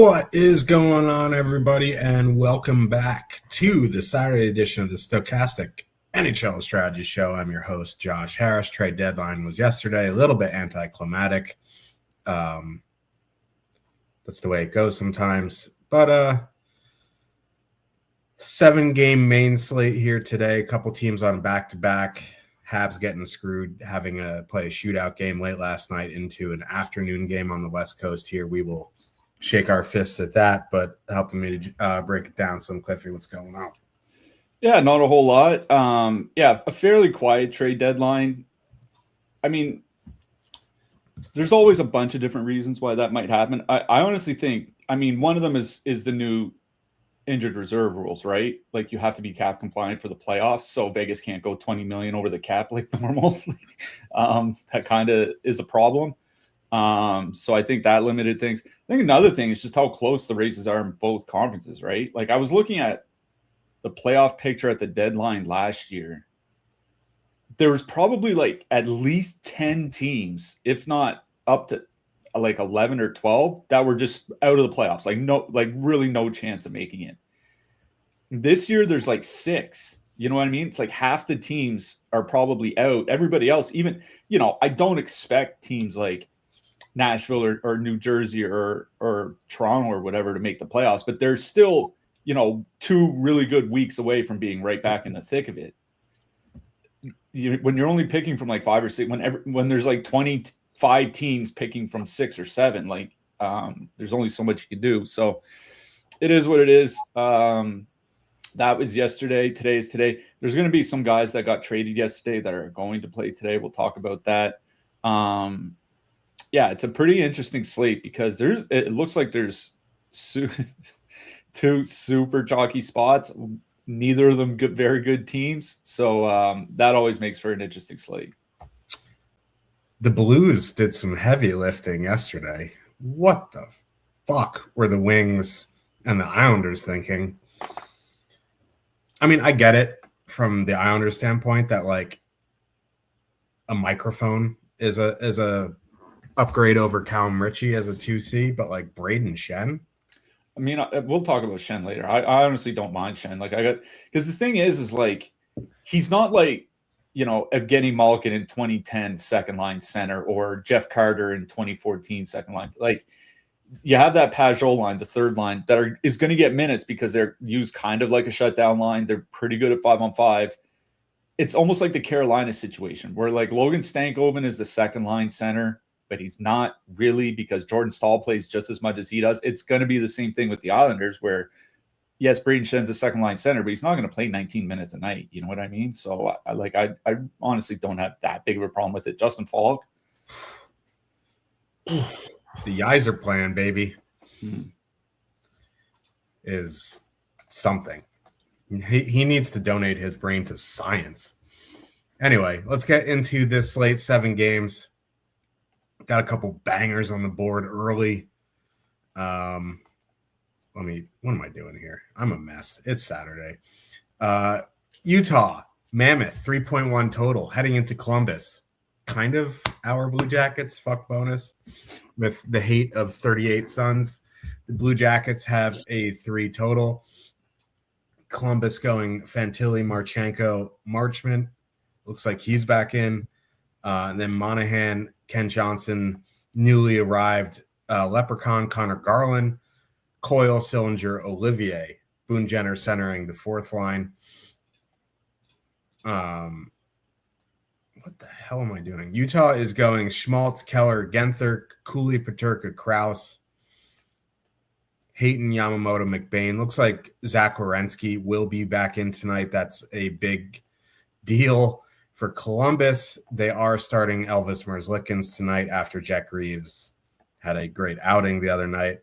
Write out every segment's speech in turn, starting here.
What is going on, everybody, and welcome back to the Saturday edition of the Stokastic NHL Strategy Show. I'm your host, Josh Harris. Trade deadline was yesterday, a little bit anticlimactic. That's the way it goes sometimes. But 7-game main slate here today. A couple teams on back-to-back. Habs getting screwed, having to play a shootout game late last night into an afternoon game on the West Coast here. We will shake our fists at that, but helping me to break it down some, Cliffy, what's going on? Yeah, not a whole lot. A fairly quiet trade deadline. I mean, there's always a bunch of different reasons why that might happen. I honestly think, one of them is the new injured reserve rules, right? Like you have to be cap compliant for the playoffs, so Vegas can't go 20 million over the cap like normal. That kind of is a problem. So I think that limited things. I think another thing is just how close the races are in both conferences, right? Like I was looking at the playoff picture at the deadline last year. There was probably like at least 10 teams, if not up to like 11 or 12 that were just out of the playoffs. Really no chance of making it. This year there's like 6. You know what I mean? It's like half the teams are probably out. Everybody else, even, I don't expect teams like Nashville or New Jersey or Toronto or whatever to make the playoffs, but they're still, 2 really good weeks away from being right back in the thick of it. When you're only picking from like 5 or 6, when there's like 25 teams picking from 6 or 7, there's only so much you can do. So it is what it is. That was yesterday. Today is today. There's going to be some guys that got traded yesterday that are going to play today. We'll talk about that. It's a pretty interesting slate because it looks like there's 2 super chalky spots. Neither of them very good teams. So that always makes for an interesting slate. The Blues did some heavy lifting yesterday. What the fuck were the Wings and the Islanders thinking? I get it from the Islanders standpoint that like a microphone is a upgrade over Callum Ritchie as a 2C, but like Braden Shen. We'll talk about Shen later. I honestly don't mind Shen. Because the thing is like he's not like, Evgeny Malkin in 2010 second line center or Jeff Carter in 2014 second line. Like you have that Pajot line, the third line that is going to get minutes because they're used kind of like a shutdown line. They're pretty good at 5-on-5. It's almost like the Carolina situation where like Logan Stankoven is the second line center, but he's not really because Jordan Staal plays just as much as he does. It's going to be the same thing with the Islanders where, yes, Braden Shen's the second line center, but he's not going to play 19 minutes a night. You know what I mean? So I honestly don't have that big of a problem with it. Justin Falk. The Yzer plan, baby, is something. He needs to donate his brain to science. Anyway, let's get into this slate. 7 games. Got a couple bangers on the board early. What am I doing here? I'm a mess. It's Saturday. Utah, Mammoth, 3.1 total, heading into Columbus. Kind of our Blue Jackets, fuck bonus, with the hate of 38 Suns. The Blue Jackets have a 3 total. Columbus going Fantilli, Marchenko, Marchment. Looks like he's back in. And then Monahan, Ken Johnson, newly arrived Leprechaun, Connor Garland, Coyle, Sillinger, Olivier, Boone Jenner centering the 4th line. What the hell am I doing? Utah is going Schmaltz, Keller, Genther, Cooley, Peterka, Krause, Hayton, Yamamoto, McBain. Looks like Zach Werenski will be back in tonight. That's a big deal. For Columbus, they are starting Elvis Merzlikins tonight after Jack Reeves had a great outing the other night.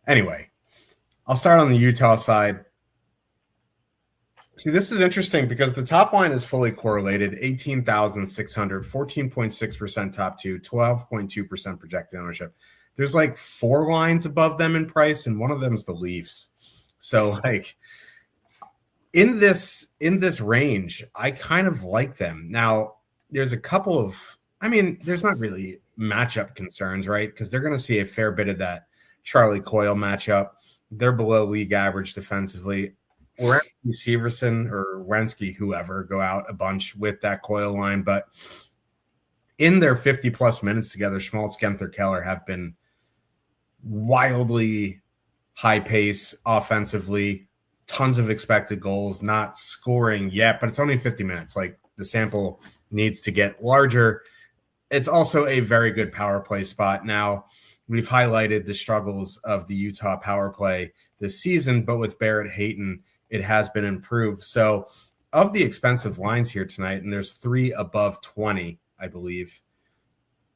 Anyway, I'll start on the Utah side. See, this is interesting because the top line is fully correlated, 18,600, 14.6% top 2, 12.2% projected ownership. There's like 4 lines above them in price, and one of them is the Leafs. So like in this range, I kind of like them. Now, there's a couple of I mean, there's not really matchup concerns, right? Because they're going to see a fair bit of that Charlie Coyle matchup. They're below league average defensively. Or Severson or Wensky, whoever, go out a bunch with that Coyle line. But in their 50-plus minutes together, Schmaltz, Genther, Keller have been wildly high pace offensively, tons of expected goals, not scoring yet, but it's only 50 minutes. Like, the sample needs to get larger. It's also a very good power play spot. Now, we've highlighted the struggles of the Utah power play this season, but with Barrett Hayton, it has been improved. So of the expensive lines here tonight, and there's 3 above 20, I believe,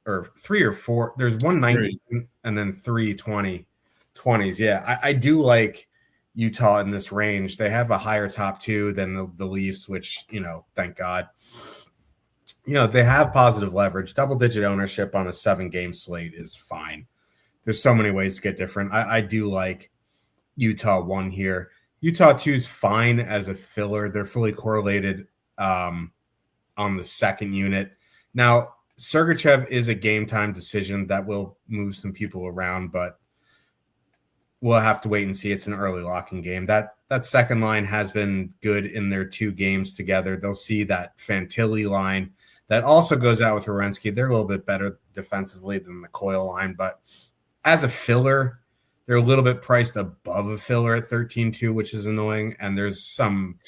or 3 or 4. There's 119 and then 3 20s. Yeah, I do like Utah in this range. They have a higher top 2 than the Leafs, which, thank God. They have positive leverage. Double-digit ownership on a 7-game slate is fine. There's so many ways to get different. I do like Utah 1 here. Utah 2 is fine as a filler. They're fully correlated on the second unit. Now, Sergachev is a game-time decision that will move some people around, but we'll have to wait and see. It's an early locking game. That second line has been good in their 2 games together. They'll see that Fantilli line that also goes out with Werenski. They're a little bit better defensively than the Coyle line, but as a filler, they're a little bit priced above a filler at 13-2, which is annoying. And there's some,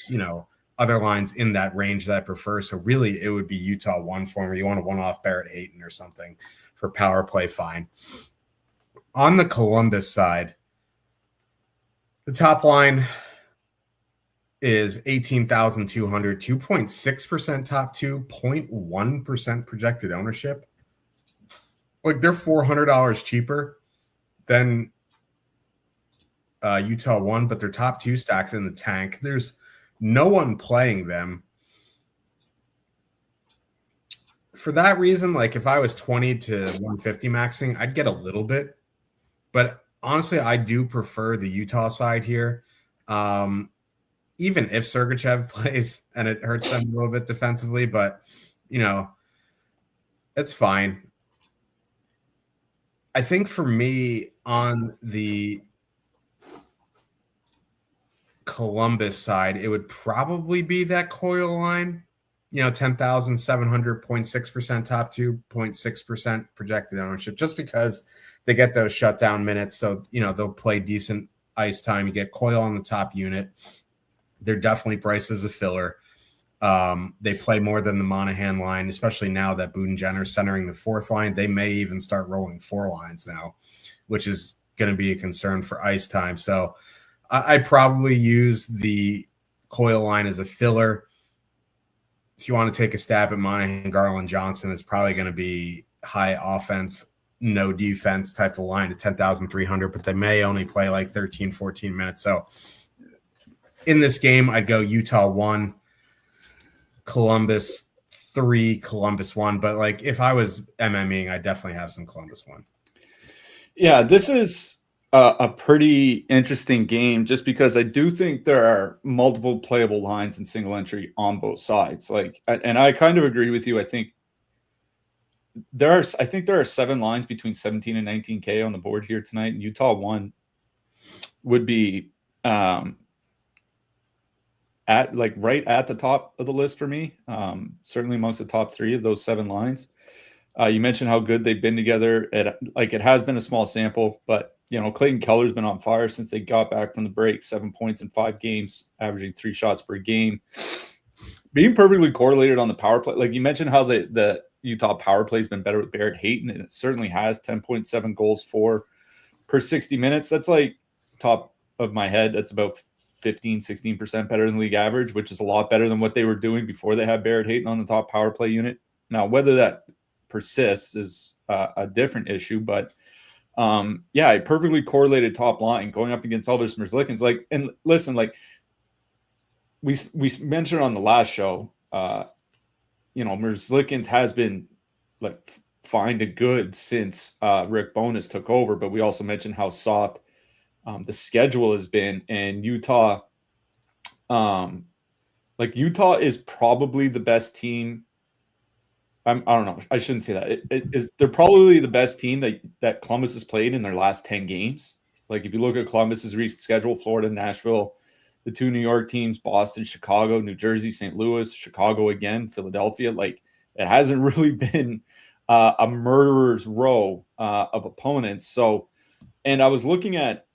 other lines in that range that I prefer. So really, it would be Utah 1 for me. You want to one-off Barrett Hayton or something for power play, fine. On the Columbus side, the top line is 18,200, 2.6% top 2, 0.1% projected ownership. Like, they're $400 cheaper than Utah 1, but their top 2 stacks in the tank. There's no one playing them. For that reason, like, if I was 20 to 150 maxing, I'd get a little bit. But honestly, I do prefer the Utah side here. Even if Sergachev plays and it hurts them a little bit defensively, but, it's fine. I think for me on the Columbus side, it would probably be that Coyle line, 10,700, 0.6% top 2, 0.6% projected ownership, just because they get those shutdown minutes. So, they'll play decent ice time. You get Coyle on the top unit. They're definitely priced as a filler. They play more than the Monahan line, especially now that Budenjenner's centering the 4th line. They may even start rolling 4 lines now, which is going to be a concern for ice time. So I probably use the Coyle line as a filler. If you want to take a stab at Monahan, Garland, Johnson, it's probably going to be high offense, no defense type of line at 10,300, but they may only play like 13, 14 minutes. So in this game, I'd go Utah 1, Columbus 3, Columbus 1. But like, if I was MMing, I'd definitely have some Columbus 1. Yeah, this is a pretty interesting game just because I do think there are multiple playable lines in single entry on both sides. Like, and I kind of agree with you. I think there are 7 lines between 17 and 19K on the board here tonight. And Utah 1 would be right at the top of the list for me. Certainly amongst the top 3 of those 7 lines. You mentioned how good they've been together. It has been a small sample, but Clayton Keller's been on fire since they got back from the break. 7 points in 5 games, averaging 3 shots per game. Being perfectly correlated on the power play. Like you mentioned how the Utah power play has been better with Barrett Hayton, and it certainly has. 10.7 goals per 60 minutes. That's like top of my head. That's about 15-16% better than league average, which is a lot better than what they were doing before they had Barrett Hayton on the top power play unit. Now, whether that persists is a different issue, but a perfectly correlated top line going up against Elvis Merzlikins. Like, and listen, like we mentioned on the last show, Merzlikins has been like fine to good since Rick Bowness took over, but we also mentioned how soft the schedule has been, and Utah is probably the best team I don't know. I shouldn't say that. They're probably the best team that Columbus has played in their last 10 games. Like if you look at Columbus's recent schedule, Florida, Nashville, the 2 New York teams, Boston, Chicago, New Jersey, St. Louis, Chicago again, Philadelphia. Like it hasn't really been a murderer's row of opponents. So, and I was looking at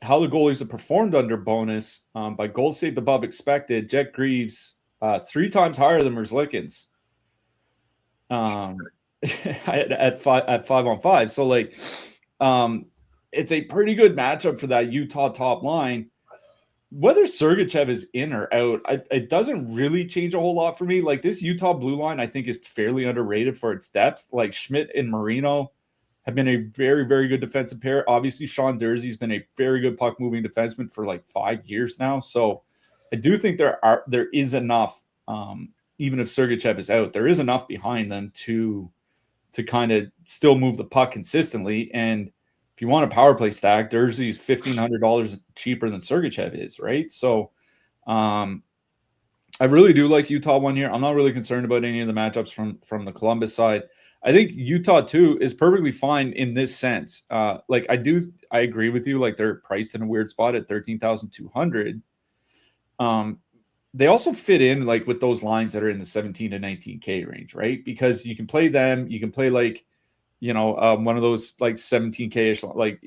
how the goalies have performed under bonus by goals saved above expected. Jet Greaves 3 times higher than Merzlikins. At 5-on-5. So like it's a pretty good matchup for that Utah top line. Whether Sergachev is in or out, it doesn't really change a whole lot for me. Like this Utah blue line, I think is fairly underrated for its depth. Like Schmidt and Marino have been a very, very good defensive pair. Obviously, Sean Durzee's been a very good puck moving defenseman for like 5 years now. So I do think there is enough. Even if Sergachev is out, there is enough behind them to kind of still move the puck consistently. And if you want a power play stack, Durzee's $1,500 cheaper than Sergachev is, right? So I really do like Utah one here. I'm not really concerned about any of the matchups from the Columbus side. I think Utah too is perfectly fine in this sense. Like I agree with you. Like they're priced in a weird spot at 13,200. They also fit in like with those lines that are in the 17 to 19K range, right? Because you can play them, you can play like, one of those like 17K-ish, like,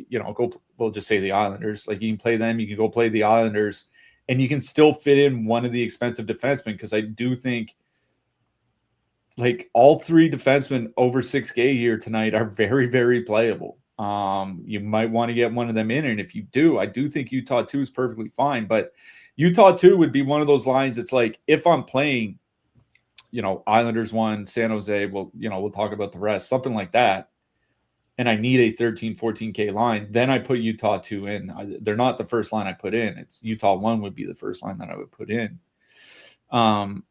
we'll just say the Islanders. Like you can play them, you can go play the Islanders, and you can still fit in one of the expensive defensemen because I do think like all 3 defensemen over 6K here tonight are very, very playable. You might want to get one of them in, and if you do, I do think Utah 2 is perfectly fine, but Utah 2 would be one of those lines. It's like if I'm playing, Islanders 1, San Jose, we'll talk about the rest, something like that, and I need a 13, 14K line, then I put Utah 2 in. They're not the first line I put in. It's Utah 1 would be the first line that I would put in. On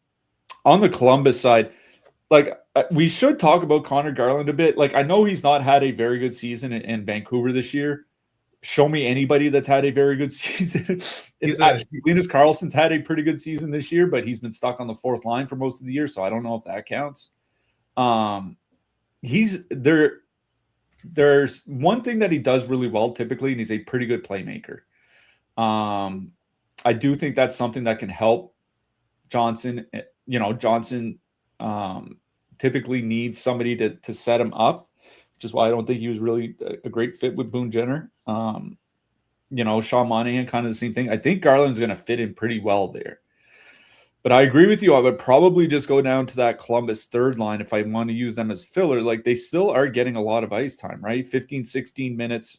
the Columbus side, like we should talk about Connor Garland a bit. Like I know he's not had a very good season in Vancouver this year. Show me anybody that's had a very good season. Linus Karlsson's had a pretty good season this year, but he's been stuck on the 4th line for most of the year, so I don't know if that counts. He's there. There's one thing that he does really well typically, and he's a pretty good playmaker. I do think that's something that can help Johnson. Johnson typically needs somebody to set him up, which is why I don't think he was really a great fit with Boone Jenner. Sean Monahan, kind of the same thing. I think Garland's going to fit in pretty well there. But I agree with you. I would probably just go down to that Columbus 3rd line if I want to use them as filler. Like they still are getting a lot of ice time, right? 15, 16 minutes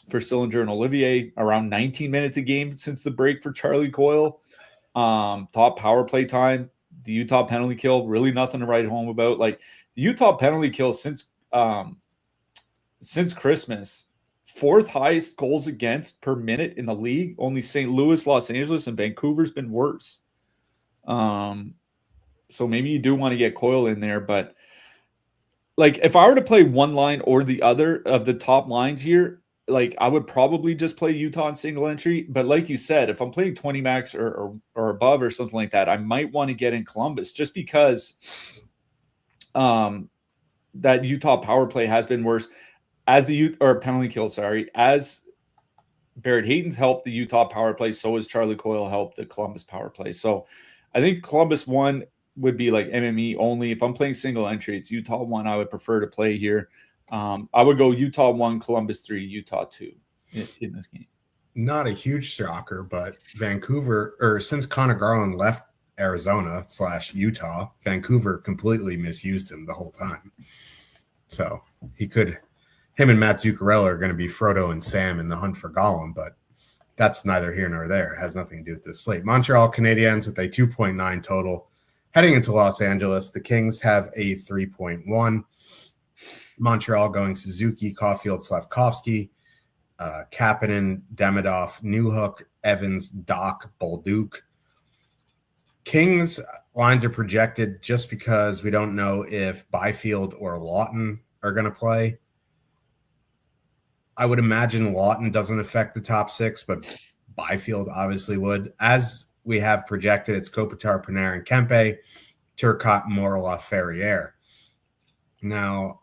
for Sillinger and Olivier, around 19 minutes a game since the break for Charlie Coyle. Top power play time. The Utah penalty kill, really nothing to write home about. Like the Utah penalty kill since Christmas, 4th highest goals against per minute in the league. Only St. Louis, Los Angeles, and Vancouver's been worse. So maybe you do want to get Coyle in there, but like if I were to play one line or the other of the top lines here, like I would probably just play Utah in single entry. But like you said, if I'm playing 20 max or above or something like that, I might want to get in Columbus just because that Utah power play has been worse as penalty kill. As Barrett Hayton's helped the Utah power play, so has Charlie Coyle helped the Columbus power play. So I think Columbus 1 would be like MME only. If I'm playing single entry, it's Utah 1 I would prefer to play here. I would go Utah 1, Columbus 3, Utah 2 in this game. Not a huge shocker, but since Connor Garland left Arizona/Utah, Vancouver completely misused him the whole time. So him and Matt Zuccarello are going to be Frodo and Sam in the hunt for Gollum, but that's neither here nor there. It has nothing to do with this slate. Montreal Canadiens with a 2.9 total. Heading into Los Angeles, the Kings have a 3.1. Montreal going Suzuki, Caulfield, Slavkovsky, Kapanen, Demidov, Newhook, Evans, Doc, Bolduc. Kings lines are projected just because we don't know if Byfield or Lawton are going to play. I would imagine Lawton doesn't affect the top 6, but Byfield obviously would. As we have projected, it's Kopitar, Panarin, Kempe, Turcotte, Morla, Ferrier. Now,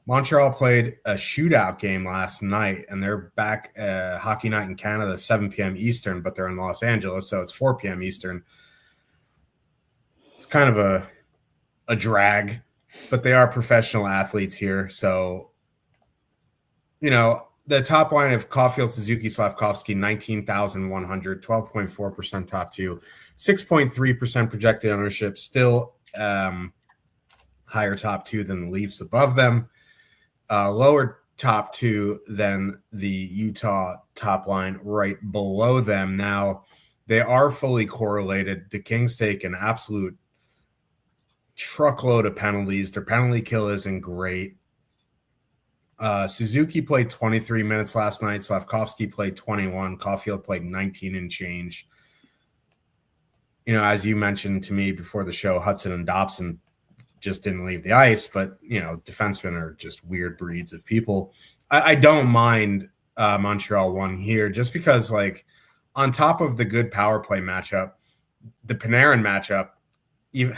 Montreal played a shootout game last night, and they're back Hockey Night in Canada, 7 p.m. Eastern, but they're in Los Angeles, so it's 4 p.m. Eastern. It's kind of a drag, but they are professional athletes here. So, the top line of Caulfield, Suzuki, Slavkovsky, 19,100, 12.4% top two, 6.3% projected ownership, still higher top two than the Leafs above them, lower top two than the Utah top line right below them. Now, they are fully correlated. The Kings take an absolute truckload of penalties. Their penalty kill isn't great. Suzuki played 23 minutes last night. Slavkovsky played 21. Caulfield played 19 and change. As you mentioned to me before the show, Hudson and Dobson just didn't leave the ice, but, defensemen are just weird breeds of people. I don't mind Montreal one here just because, on top of the good power play matchup, the Panarin matchup, even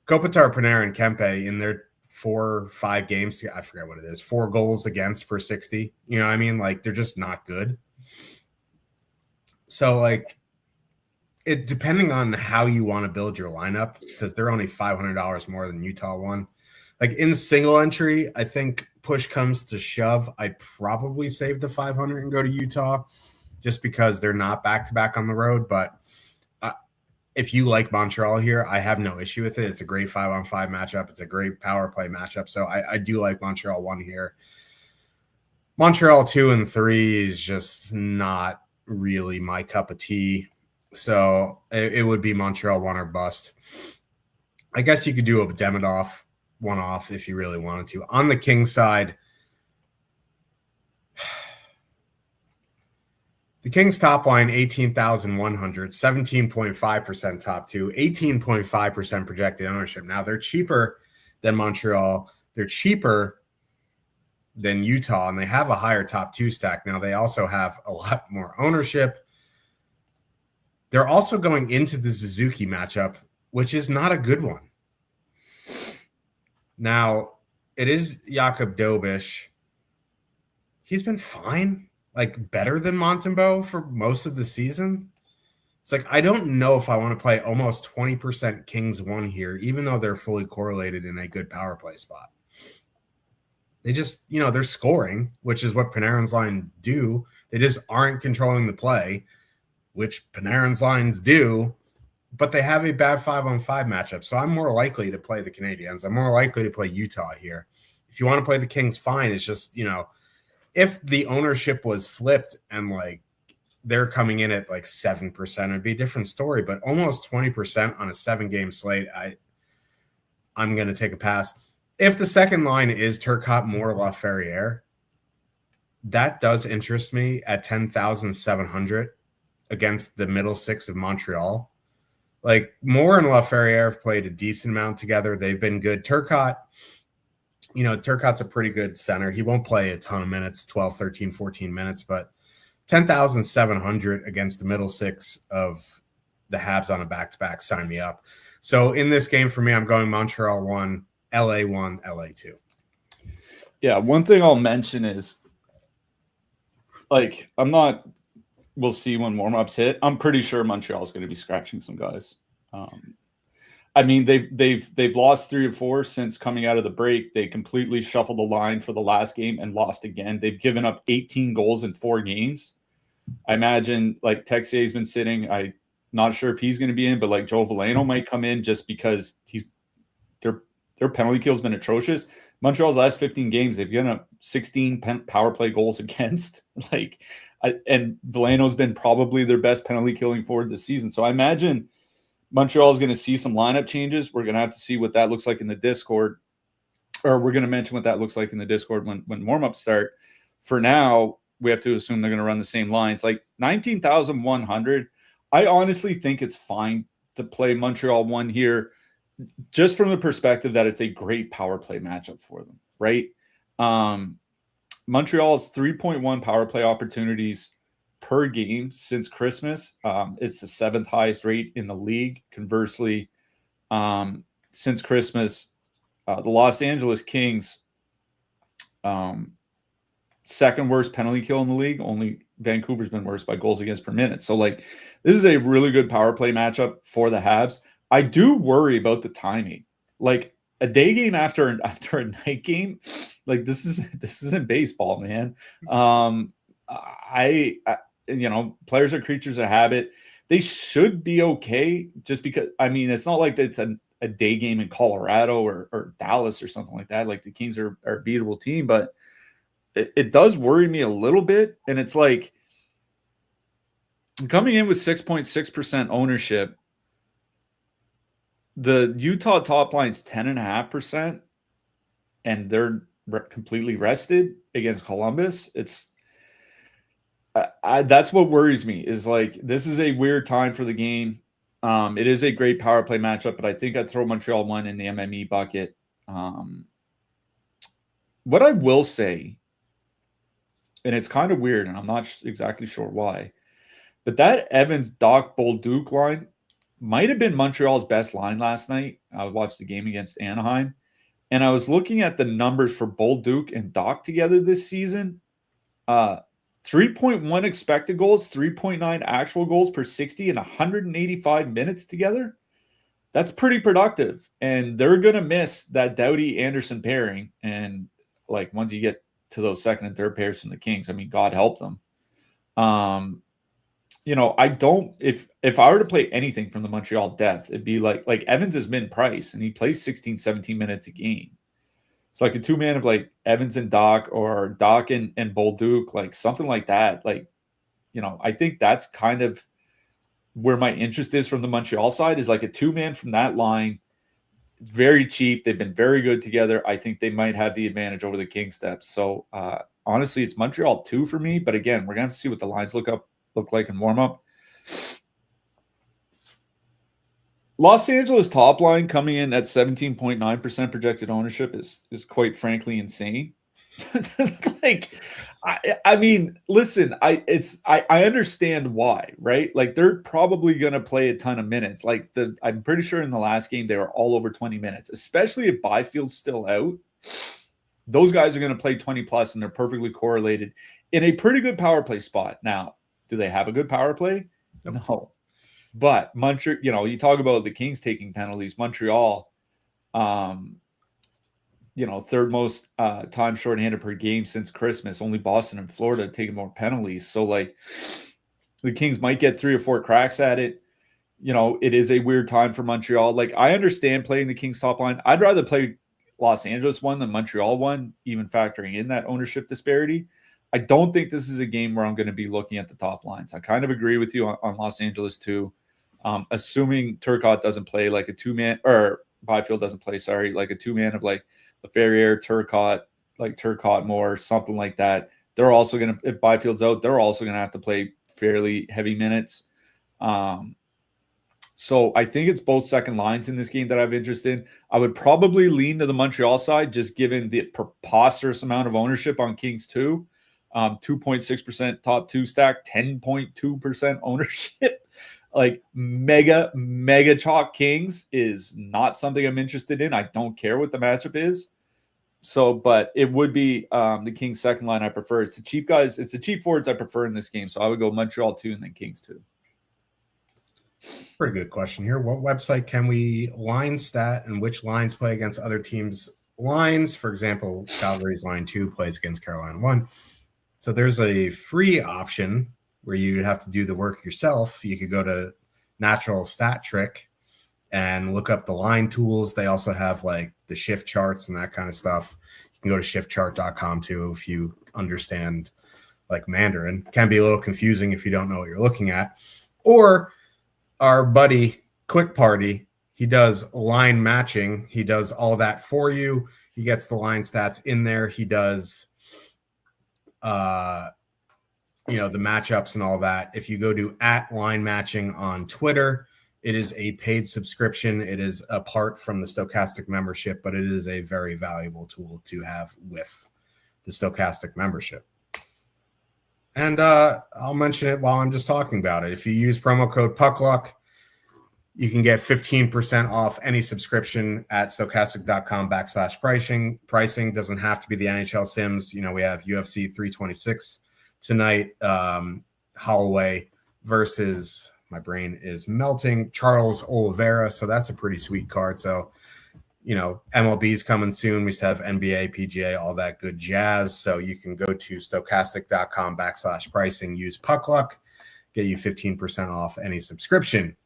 Kopitar, Panarin, Kempe in their 4-5 games, I forget what it is, 4 goals against per 60. You know what I mean? They're just not good. So, it depending on how you want to build your lineup, because they're only $500 more than Utah one. In single entry, I think push comes to shove, I'd probably save the 500 and go to Utah just because they're not back-to-back on the road. But if you like Montreal here, I have no issue with it. It's a great 5-on-5 matchup. It's a great power play matchup. So I do like Montreal 1 here. Montreal 2 and 3 is just not really my cup of tea. So it would be Montreal 1 or bust. I guess you could do a Demidov 1-off if you really wanted to. On the Kings side, the Kings top line, 18,100, 17.5% top two, 18.5% projected ownership. Now, they're cheaper than Montreal. They're cheaper than Utah, and they have a higher top two stack. Now, they also have a lot more ownership. They're also going into the Suzuki matchup, which is not a good one. Now, it is Jakub Dobish. He's been fine. Better than Montembeault for most of the season. It's I don't know if I want to play almost 20% Kings 1 here, even though they're fully correlated in a good power play spot. They just, they're scoring, which is what Panarin's line do. They just aren't controlling the play, which Panarin's lines do, but they have a bad 5-on-5 matchup. So I'm more likely to play the Canadiens. I'm more likely to play Utah here. If you want to play the Kings, fine. It's just, if the ownership was flipped and they're coming in at 7%, it'd be a different story. But almost 20% on a 7-game slate, I'm going to take a pass. If the second line is Turcotte, Moore, Laferriere, that does interest me at 10,700 against the middle six of Montreal. Moore and Laferriere have played a decent amount together. They've been good. Turcotte, Turcotte's a pretty good center. He won't play a ton of minutes, 12, 13, 14 minutes, but 10,700 against the middle six of the Habs on a back-to-back, sign me up. So in this game for me, I'm going Montreal 1, LA 1, LA 2. Yeah, one thing I'll mention is, we'll see when warm-ups hit. I'm pretty sure Montreal's going to be scratching some guys. They've lost 3 or 4 since coming out of the break. They completely shuffled the line for the last game and lost again. They've given up 18 goals in 4 games. I imagine Texier's been sitting. I'm not sure if he's going to be in, but Joe Veleno might come in just because their penalty kill has been atrocious. Montreal's last 15 games, they've given up 16 power play goals against. And Veleno's been probably their best penalty killing forward this season. So I imagine Montreal is going to see some lineup changes. We're going to have to see what that looks like in the Discord, or we're going to mention what that looks like in the Discord when warm-ups start. For now, we have to assume they're going to run the same lines. 19,100, I honestly think it's fine to play Montreal 1 here, just from the perspective that it's a great power play matchup for them, right? Montreal's 3.1 power play opportunities per game since Christmas. It's the 7th highest rate in the league. Conversely, since Christmas, the Los Angeles Kings, second worst penalty kill in the league. Only Vancouver's been worse by goals against per minute. So like, this is a really good power play matchup for the Habs. I do worry about the timing. Like a day game after a night game, like this isn't baseball, man. I players are creatures of habit. They should be okay, just because, I mean, it's not like it's a day game in Colorado or Dallas or something like that. Like the Kings are a beatable team, but it does worry me a little bit. And it's like coming in with 6.6% ownership, the Utah top line's 10.5%, and they're completely rested against Columbus. It's that's what worries me, is like, this is a weird time for the game. It is a great power play matchup, but I think I'd throw Montreal 1 in the MME bucket. What I will say, and it's kind of weird, and I'm not exactly sure why, but that Evans, Doc, Bolduc line might have been Montreal's best line last night. I watched the game against Anaheim, and I was looking at the numbers for Bolduc and Doc together this season. 3.1 expected goals, 3.9 actual goals per 60 and 185 minutes together. That's pretty productive. And they're going to miss that Doughty-Anderson pairing. And like, once you get to those second and third pairs from the Kings, I mean, God help them. I don't, if I were to play anything from the Montreal depth, it'd be like Evans is min-price, and he plays 16, 17 minutes a game. So like a two-man of like Evans and Doc, or Doc and Bolduc, like something like that. Like, I think that's kind of where my interest is from the Montreal side, is like a two-man from that line. Very cheap. They've been very good together. I think they might have the advantage over the King steps. So honestly, it's Montreal 2 for me. But again, we're going to have to see what the lines look like in warm-up. Los Angeles top line coming in at 17.9% projected ownership is quite frankly insane. Like, I mean, listen, I understand why, right? Like, they're probably going to play a ton of minutes. Like, I'm pretty sure in the last game they were all over 20 minutes, especially if Byfield's still out. Those guys are going to play 20 plus, and they're perfectly correlated in a pretty good power play spot. Now, do they have a good power play? No. But Montreal, you talk about the Kings taking penalties. Montreal, third most time shorthanded per game since Christmas. Only Boston and Florida have taken more penalties. So, like, the Kings might get 3 or 4 cracks at it. It is a weird time for Montreal. Like, I understand playing the Kings top line. I'd rather play Los Angeles 1 than Montreal 1, even factoring in that ownership disparity. I don't think this is a game where I'm going to be looking at the top lines. I kind of agree with you on Los Angeles 2. Assuming Turcotte doesn't play like a two-man, or Byfield doesn't play, like a two-man of like Ferrier, Turcotte, like Turcotte more, something like that. They're also going to, if Byfield's out, they're also going to have to play fairly heavy minutes. So I think it's both second lines in this game that I have interest in. I would probably lean to the Montreal side, just given the preposterous amount of ownership on Kings 2. 2.6% top 2 stack, 10.2% ownership. Like, mega chalk Kings is not something I'm interested in. I don't care what the matchup is. So, but it would be the Kings second line I prefer. It's the cheap guys. It's the cheap forwards I prefer in this game. So I would go Montreal 2 and then Kings 2. Pretty good question here. What website can we line stat, and which lines play against other teams' lines? For example, Calgary's line 2 plays against Carolina 1. So there's a free option where you have to do the work yourself. You could go to Natural Stat Trick and look up the line tools. They also have like the shift charts and that kind of stuff. You can go to shiftchart.com too if you understand like Mandarin. It can be a little confusing if you don't know what you're looking at. Or our buddy Quick Party, he does line matching. He does all that for you. He gets the line stats in there. He does the matchups and all that. If you go to @linematching on Twitter, it is a paid subscription. It is apart from the Stokastic membership, but it is a very valuable tool to have with the Stokastic membership. And I'll mention it while I'm just talking about it. If you use promo code PUCKLUCK, You can get 15% off any subscription at stokastic.com/pricing. Pricing doesn't have to be the NHL Sims. You know, we have UFC 326 tonight. Holloway versus, my brain is melting, Charles Oliveira. So that's a pretty sweet card. So, you know, MLB's coming soon. We still have NBA, PGA, all that good jazz. So you can go to stokastic.com/pricing, use puck luck, get you 15% off any subscription.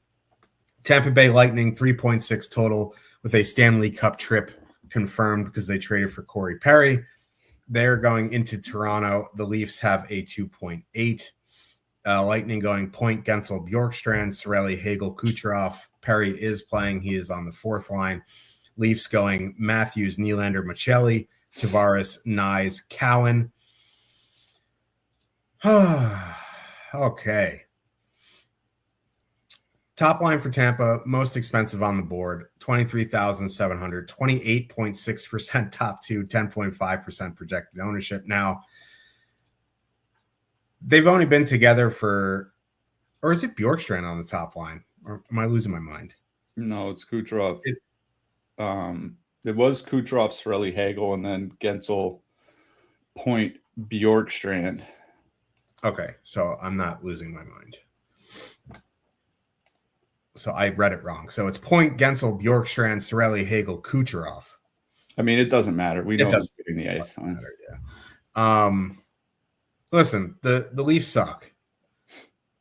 Tampa Bay Lightning 3.6 total with a Stanley Cup trip confirmed because they traded for Corey Perry. They're going into Toronto. The Leafs have a 2.8. Lightning going Point, Gensel, Bjorkstrand, Cirelli, Hagel, Kucherov. Perry is playing. He is on the fourth line. Leafs going Matthews, Nylander, Michelli, Tavares, Nyes, Cowan. Okay. Top line for Tampa, most expensive on the board, 23,700, 28.6% top two, 10.5% projected ownership. Now, they've only been together for, or is it Bjorkstrand on the top line? Or am I losing my mind? No, it's Kucherov. It was Kucherov, Cirelli, Hagel, and then Gensel, Point, Bjorkstrand. Okay, so I'm not losing my mind. So I read it wrong. So it's Point, Gensel, Bjorkstrand, Cirelli, Hagel, Kucherov. I mean, it doesn't matter. We know who's getting the ice time. Yeah. Listen, the Leafs suck.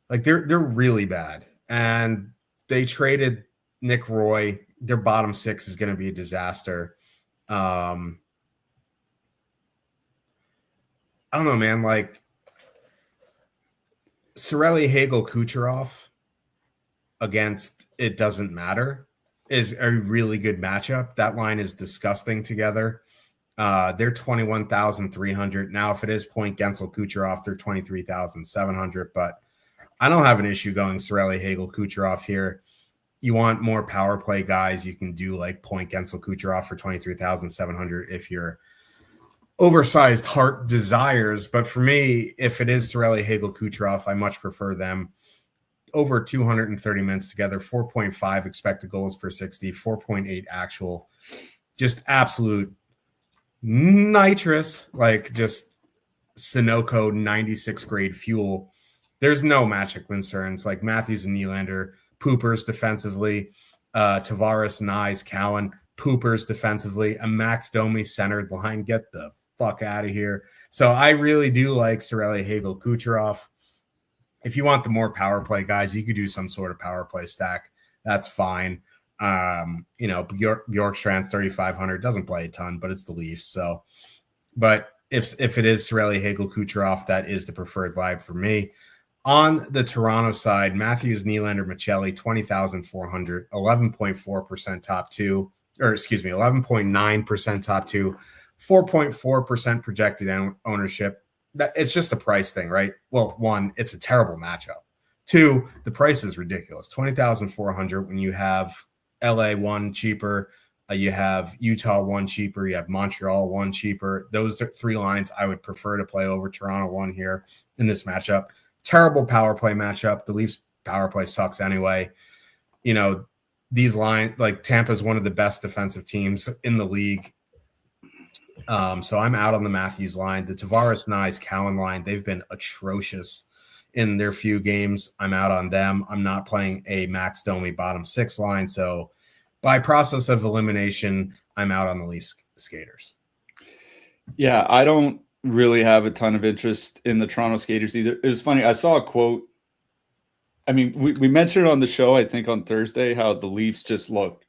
Like they're really bad, and they traded Nick Roy. Their bottom six is going to be a disaster. I don't know, man. Like Cirelli, Hagel, Kucherov against it doesn't matter is a really good matchup. That line is disgusting together. They're 21,300. Now, if it is Point, Gensel, Kucherov, they're 23,700. But I don't have an issue going Cirelli, Hagel, Kucherov here. You want more power play guys, you can do like Point, Gensel, Kucherov for 23,700 if you're oversized heart desires. But for me, if it is Cirelli, Hagel, Kucherov, I much prefer them. Over 230 minutes together, 4.5 expected goals per 60, 4.8 actual. Just absolute nitrous, like just Sunoco 96 grade fuel. There's no matchup concerns. Like Matthews and Nylander, poopers defensively. Tavares, Nyes, Cowan, poopers defensively. A Max Domi centered line. Get the fuck out of here. So I really do like Cirelli, Hagel, Kucherov. If you want the more power play guys, you could do some sort of power play stack. That's fine. You know, Bjorkstrand's 3,500, doesn't play a ton, but it's the Leafs. So, but if it is Cirelli, Hagel, Kucherov, that is the preferred line for me. On the Toronto side, Matthews, Nylander, Michelli, 20,400, 11.4% top two, or excuse me, 11.9% top two, 4.4% projected ownership. It's just a price thing, right? Well, one, it's a terrible matchup. Two, the price is ridiculous. 20,400 when you have LA one cheaper, you have Utah one cheaper, you have Montreal one cheaper. Those are three lines I would prefer to play over Toronto one here in this matchup. Terrible power play matchup. The Leafs power play sucks anyway. You know, these lines, like Tampa is one of the best defensive teams in the league. So I'm out on the Matthews line. The Tavares, Nyes, Cowan line, they've been atrocious in their few games. I'm out on them. I'm not playing a Max Domi bottom six line. So by process of elimination, I'm out on the Leafs skaters. Yeah, I don't really have a ton of interest in the Toronto skaters either. It was funny. I saw a quote. I mean, we mentioned on the show, I think on Thursday, how the Leafs just look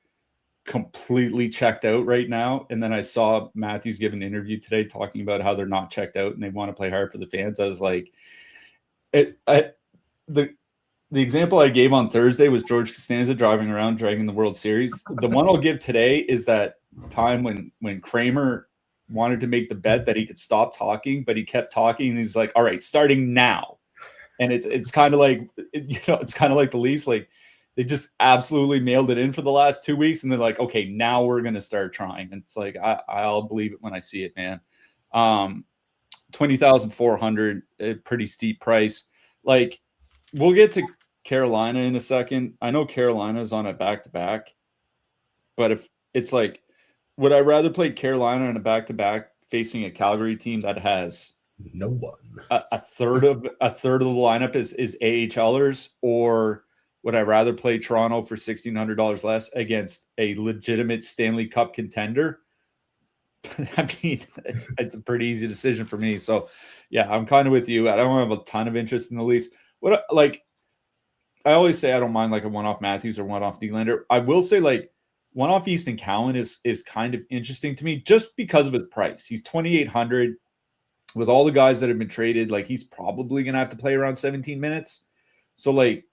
completely checked out right now. And then I saw Matthews give an interview today talking about how they're not checked out and they want to play hard for the fans. I was like, the example I gave on Thursday was George Costanza driving around dragging the World Series. The one I'll give today is that time when Kramer wanted to make the bet that he could stop talking, but he kept talking and he's like, all right, starting now. And it's kind of like, it's kind of like the Leafs, like they just absolutely mailed it in for the last 2 weeks. And they're like, okay, now we're going to start trying. And it's like, I'll believe it when I see it, man. 20,400, a pretty steep price. Like we'll get to Carolina in a second. I know Carolina's on a back-to-back, but if it's like, would I rather play Carolina in a back-to-back facing a Calgary team that has no one, a third of the lineup is AHLers, or would I rather play Toronto for $1,600 less against a legitimate Stanley Cup contender? I mean, it's a pretty easy decision for me. So, yeah, I'm kind of with you. I don't have a ton of interest in the Leafs. What, like, I always say I don't mind like a one-off Matthews or one-off Nylander. I will say like one-off Easton Cowan is kind of interesting to me just because of his price. He's $2,800 with all the guys that have been traded. Like, he's probably going to have to play around 17 minutes. So like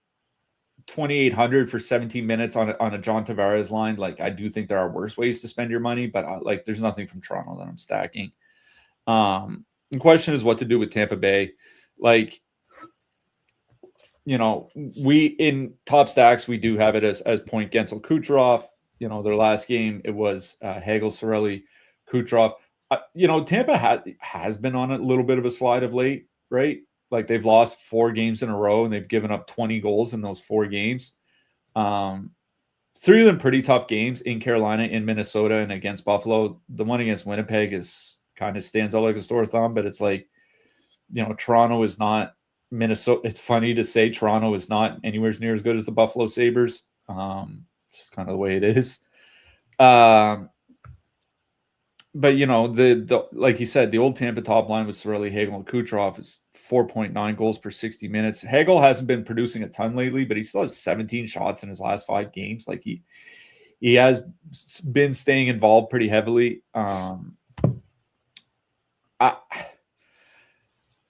$2,800 for 17 minutes on a John Tavares line. Like, I do think there are worse ways to spend your money, but like there's nothing from Toronto that I'm stacking. The question is what to do with Tampa Bay. Like, you know, we in top stacks, we do have it as Point Gensel Kucherov. You know, their last game, it was Hagel, Cirelli, Kucherov. You know, Tampa has been on a little bit of a slide of late, right? Like, they've lost 4 games in a row and they've given up 20 goals in those 4 games. 3 of them pretty tough games in Carolina, in Minnesota, and against Buffalo. The one against Winnipeg is kind of stands out like a sore thumb, but it's like, you know, Toronto is not Minnesota. It's funny to say Toronto is not anywhere near as good as the Buffalo Sabres. It's just kind of the way it is. But, you know, the like you said, the old Tampa top line with Cirelli, Hagel, and Kucherov is 4.9 goals per 60 minutes. Hagel hasn't been producing a ton lately, but he still has 17 shots in his last 5 games. Like, he has been staying involved pretty heavily.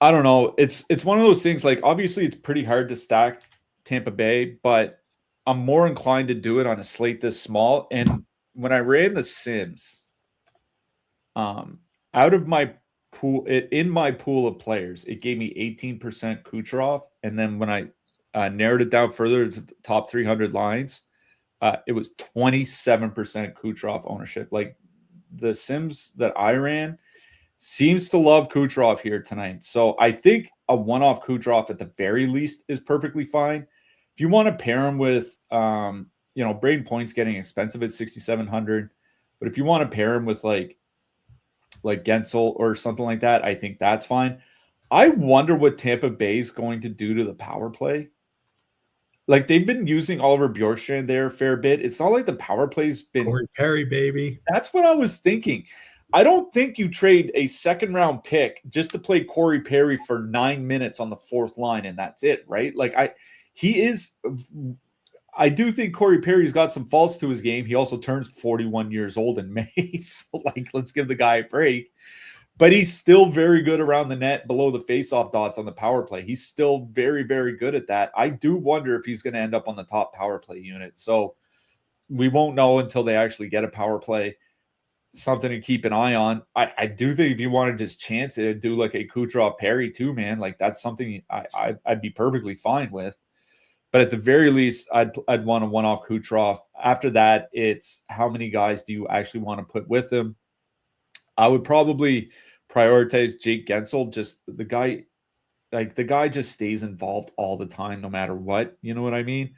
I don't know. It's one of those things, like, obviously it's pretty hard to stack Tampa Bay, but I'm more inclined to do it on a slate this small. And when I ran the Sims, out of my pool, in my pool of players, it gave me 18% Kucherov. And then when I narrowed it down further to the top 300 lines, it was 27% Kucherov ownership. Like, the Sims that I ran seems to love Kucherov here tonight. So I think a one-off Kucherov at the very least is perfectly fine. If you want to pair him with, you know, Braden Point's getting expensive at $6,700, but if you want to pair him with like Gensel or something like that, I think that's fine. I wonder what Tampa Bay is going to do to the power play. Like, they've been using Oliver Bjorkstrand there a fair bit. It's not like the power play's been Corey Perry, baby. That's what I was thinking. I don't think you trade a second-round pick just to play Corey Perry for 9 minutes on the 4th line, and that's it, right? Like, I do think Corey Perry's got some faults to his game. He also turns 41 years old in May, so, like, let's give the guy a break. But he's still very good around the net below the faceoff dots on the power play. He's still very, very good at that. I do wonder if he's going to end up on the top power play unit. So we won't know until they actually get a power play. Something to keep an eye on. I do think if you want to just chance it, do like a Kucherov Perry too, man. Like, that's something I'd be perfectly fine with. But at the very least, I'd want a one-off Kucherov. After that, it's how many guys do you actually want to put with him? I would probably prioritize Jake Gensel. Just the guy just stays involved all the time, no matter what. You know what I mean?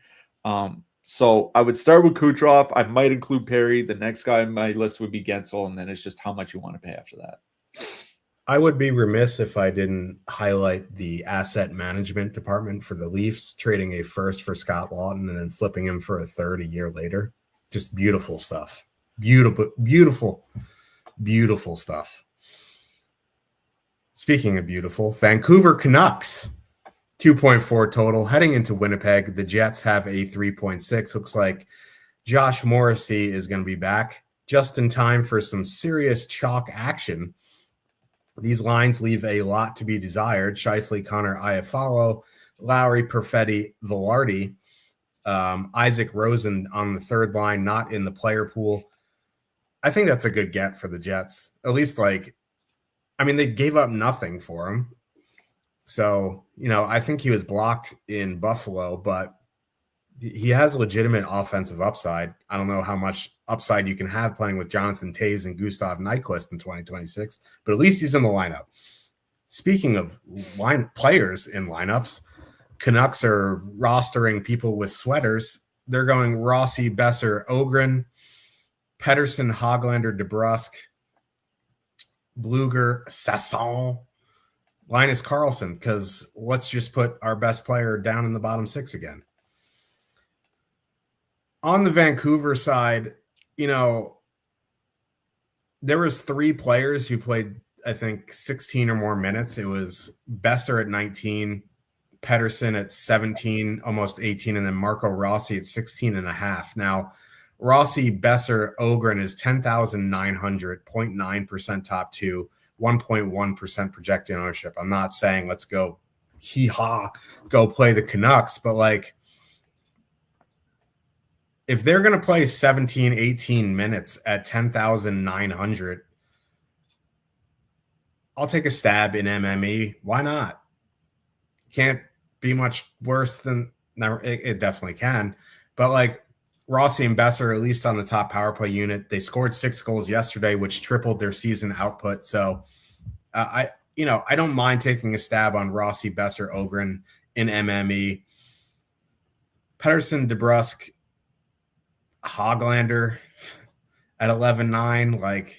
So I would start with Kucherov. I might include Perry. The next guy on my list would be Gensel, and then it's just how much you want to pay after that. I would be remiss if I didn't highlight the asset management department for the Leafs, trading a first for Scott Lawton and then flipping him for a third a year later. Just beautiful stuff. Beautiful stuff. Speaking of beautiful, Vancouver Canucks, 2.4 total. Heading into Winnipeg, the Jets have a 3.6. Looks like Josh Morrissey is going to be back just in time for some serious chalk action. These lines leave a lot to be desired. Scheifele, Connor Iafallo, Lowry, Perfetti, Velarde, Isaac Rosen on the third line, not in the player pool. I think that's a good get for the Jets. At least, like, I mean, they gave up nothing for him. So, you know, I think he was blocked in Buffalo, but he has legitimate offensive upside. I don't know how much upside you can have playing with Jonathan Toews and Gustav Nyquist in 2026, but at least he's in the lineup. Speaking of players in lineups, Canucks are rostering people with sweaters. They're going Rossi, Besser, Ogren, Pettersson, Hoglander, DeBrusk, Bluger, Sasson, Linus Karlsson, because let's just put our best player down in the bottom six again. On the Vancouver side, there was 3 players who played, I think, 16 or more minutes. It was Besser at 19, Pettersson at 17, almost 18, and then Marco Rossi at 16 and a half. Now, Rossi, Besser, Ogren is 10,900, 0.9% top 2, 1.1% projected ownership. I'm not saying let's go go play the Canucks, but if they're going to play 17, 18 minutes at 10,900, I'll take a stab in MME. Why not? Can't be much worse than it definitely can. But Rossi and Besser, at least on the top power play unit, they scored 6 goals yesterday, which tripled their season output. So I don't mind taking a stab on Rossi, Besser, Ogren in MME. Pettersson, DeBrusk, Hoglander at 11.9,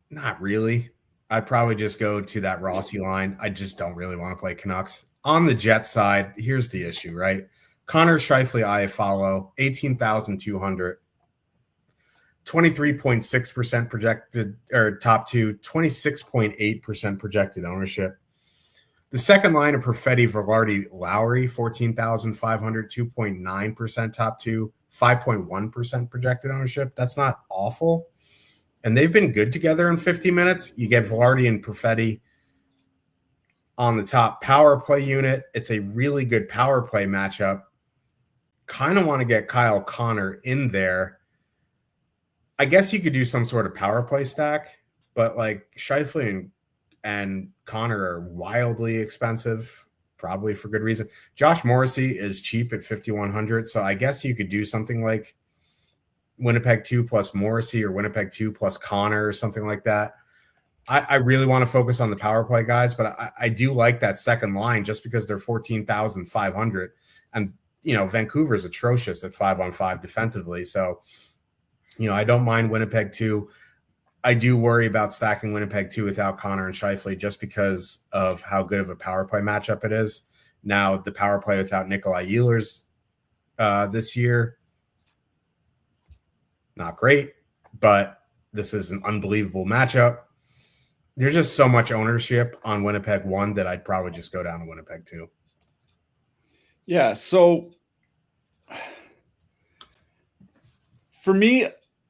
not really. I'd probably just go to that Rossi line. I just don't really want to play Canucks. On the Jets side, here's the issue, right? Connor Scheifele, I follow, 18,200, 23.6% projected, or top 2, 26.8% projected ownership. The second line of Perfetti, Velarde, Lowry, 14,500, 2.9% top 2, 5.1% projected ownership. That's not awful. And they've been good together in 50 minutes. You get Velarde and Perfetti on the top power play unit. It's a really good power play matchup. Kind of want to get Kyle Connor in there. I guess you could do some sort of power play stack, but Scheifele and Connor are wildly expensive, probably for good reason. Josh Morrissey is cheap at 5,100, so I guess you could do something like Winnipeg 2 plus Morrissey or Winnipeg 2 plus Connor or something like that. I really want to focus on the power play guys, but I do like that second line just because they're 14,500. And, Vancouver's atrocious at 5-on-5 defensively. So, I don't mind Winnipeg 2. I do worry about stacking Winnipeg 2 without Connor and Scheifele just because of how good of a power play matchup it is. Now, the power play without Nikolai Ehlers this year, not great, but this is an unbelievable matchup. There's just so much ownership on Winnipeg 1 that I'd probably just go down to Winnipeg 2. Yeah, so for me,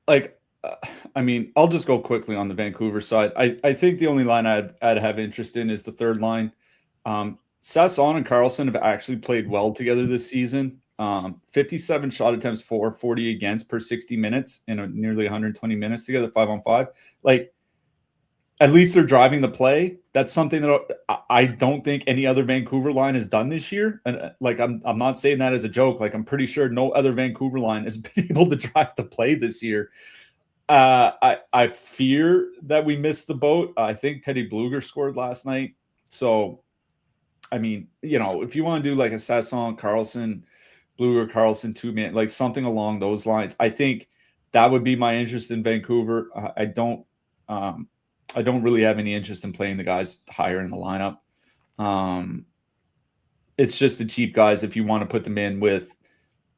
I'll just go quickly on the Vancouver side. I think the only line I'd have interest in is the third line. Sasson and Karlsson have actually played well together this season. 57 shot attempts for, 40 against per 60 minutes in nearly 120 minutes together, 5-on-5. At least they're driving the play. That's something that I don't think any other Vancouver line has done this year. And I'm not saying that as a joke. I'm pretty sure no other Vancouver line has been able to drive the play this year. I fear that we missed the boat. I think Teddy Bluger scored last night. So, if you want to do a Sasson, Karlsson, Bluger, Karlsson, 2-man, something along those lines, I think that would be my interest in Vancouver. I don't really have any interest in playing the guys higher in the lineup. It's just the cheap guys if you want to put them in with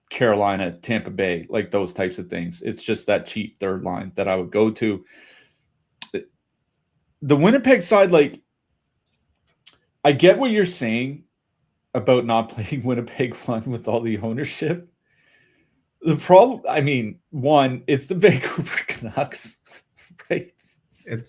Carolina, Tampa Bay, those types of things. It's just that cheap third line that I would go to. The Winnipeg side, I get what you're saying about not playing Winnipeg 1 with all the ownership. The problem, one, it's the Vancouver Canucks, right? It's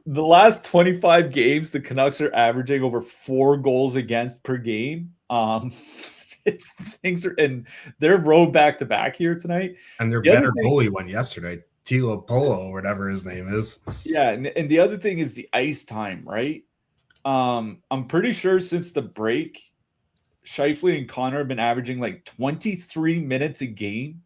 the last 25 games, the Canucks are averaging over 4 goals against per game. And they're road back to back here tonight. And their better goalie won yesterday, Tilo Polo, or whatever his name is. Yeah, and the other thing is the ice time, right? I'm pretty sure since the break, Scheifele and Connor have been averaging 23 minutes a game.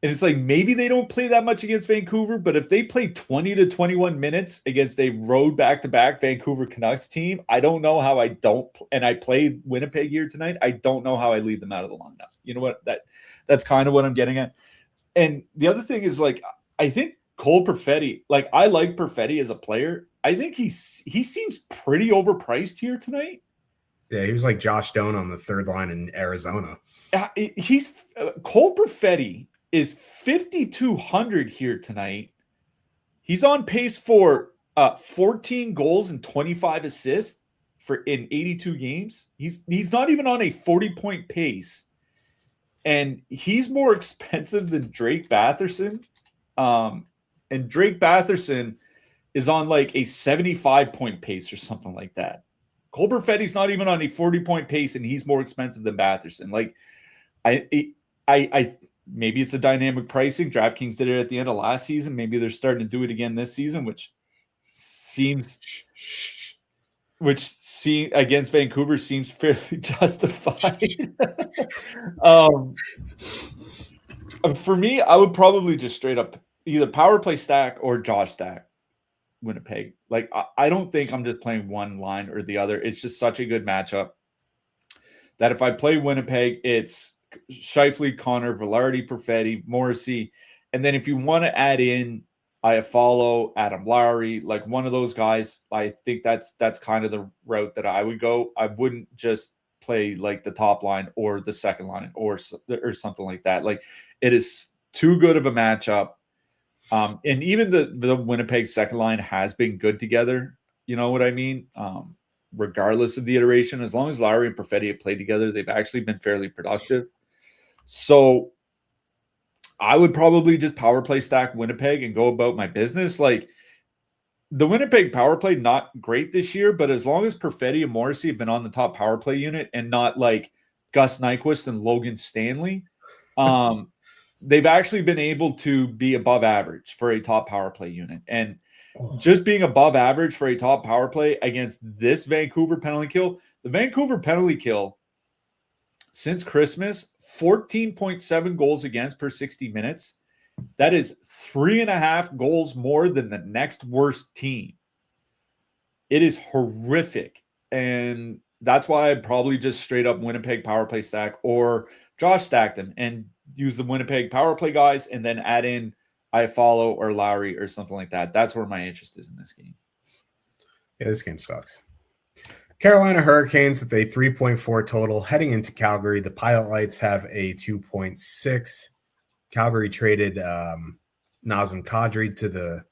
And it's like, maybe they don't play that much against Vancouver, but if they play 20 to 21 minutes against a road back-to-back Vancouver Canucks team, I don't know how I don't, and I play Winnipeg here tonight, I don't know how I leave them out of the lineup. You know what? That's kind of what I'm getting at. And the other thing is, like, I think Cole Perfetti, like, I like Perfetti as a player. I think he seems pretty overpriced here tonight. Yeah, he was like Josh Doan on the third line in Arizona. He's Cole Perfetti is 5,200 here tonight. He's on pace for 14 goals and 25 assists in 82 games. He's not even on a 40-point pace, and he's more expensive than Drake Batherson. And Drake Batherson is on like a 75-point pace or something like that. Cole Perfetti's not even on a 40-point pace, and he's more expensive than Batherson. Like, I maybe it's a dynamic pricing. DraftKings did it at the end of last season. Maybe they're starting to do it again this season, which seems against Vancouver seems fairly justified. For me, I would probably just straight up either power play stack or Josh stack Winnipeg. Like, I don't think I'm just playing one line or the other. It's just such a good matchup that if I play Winnipeg, it's Scheifele, Connor, Velarde, Perfetti, Morrissey. And then if you want to add in Iafallo, Adam Lowry, like one of those guys, I think that's kind of the route that I would go. I wouldn't just play like the top line or the second line or something like that. Like, it is too good of a matchup. And even the Winnipeg second line has been good together. You know what I mean? Regardless of the iteration, as long as Lowry and Perfetti have played together, they've actually been fairly productive. So I would probably just power play stack Winnipeg and go about my business. Like, the Winnipeg power play, not great this year, but as long as Perfetti and Morrissey have been on the top power play unit and not like Gus Nyquist and Logan Stanley, they've actually been able to be above average for a top power play unit. And just being above average for a top power play against this Vancouver penalty kill, the Vancouver penalty kill since Christmas, 14.7 goals against per 60 minutes. That is 3.5 goals more than the next worst team. It is horrific. And that's why I'd probably just straight up Winnipeg power play stack or Josh stack them and use the Winnipeg power play guys and then add in Iafallo or Lowry or something like that. That's where my interest is in this game. Yeah, this game sucks. Carolina Hurricanes with a 3.4 total heading into Calgary. The Pilot Lights have a 2.6. Calgary traded Nazem Kadri to the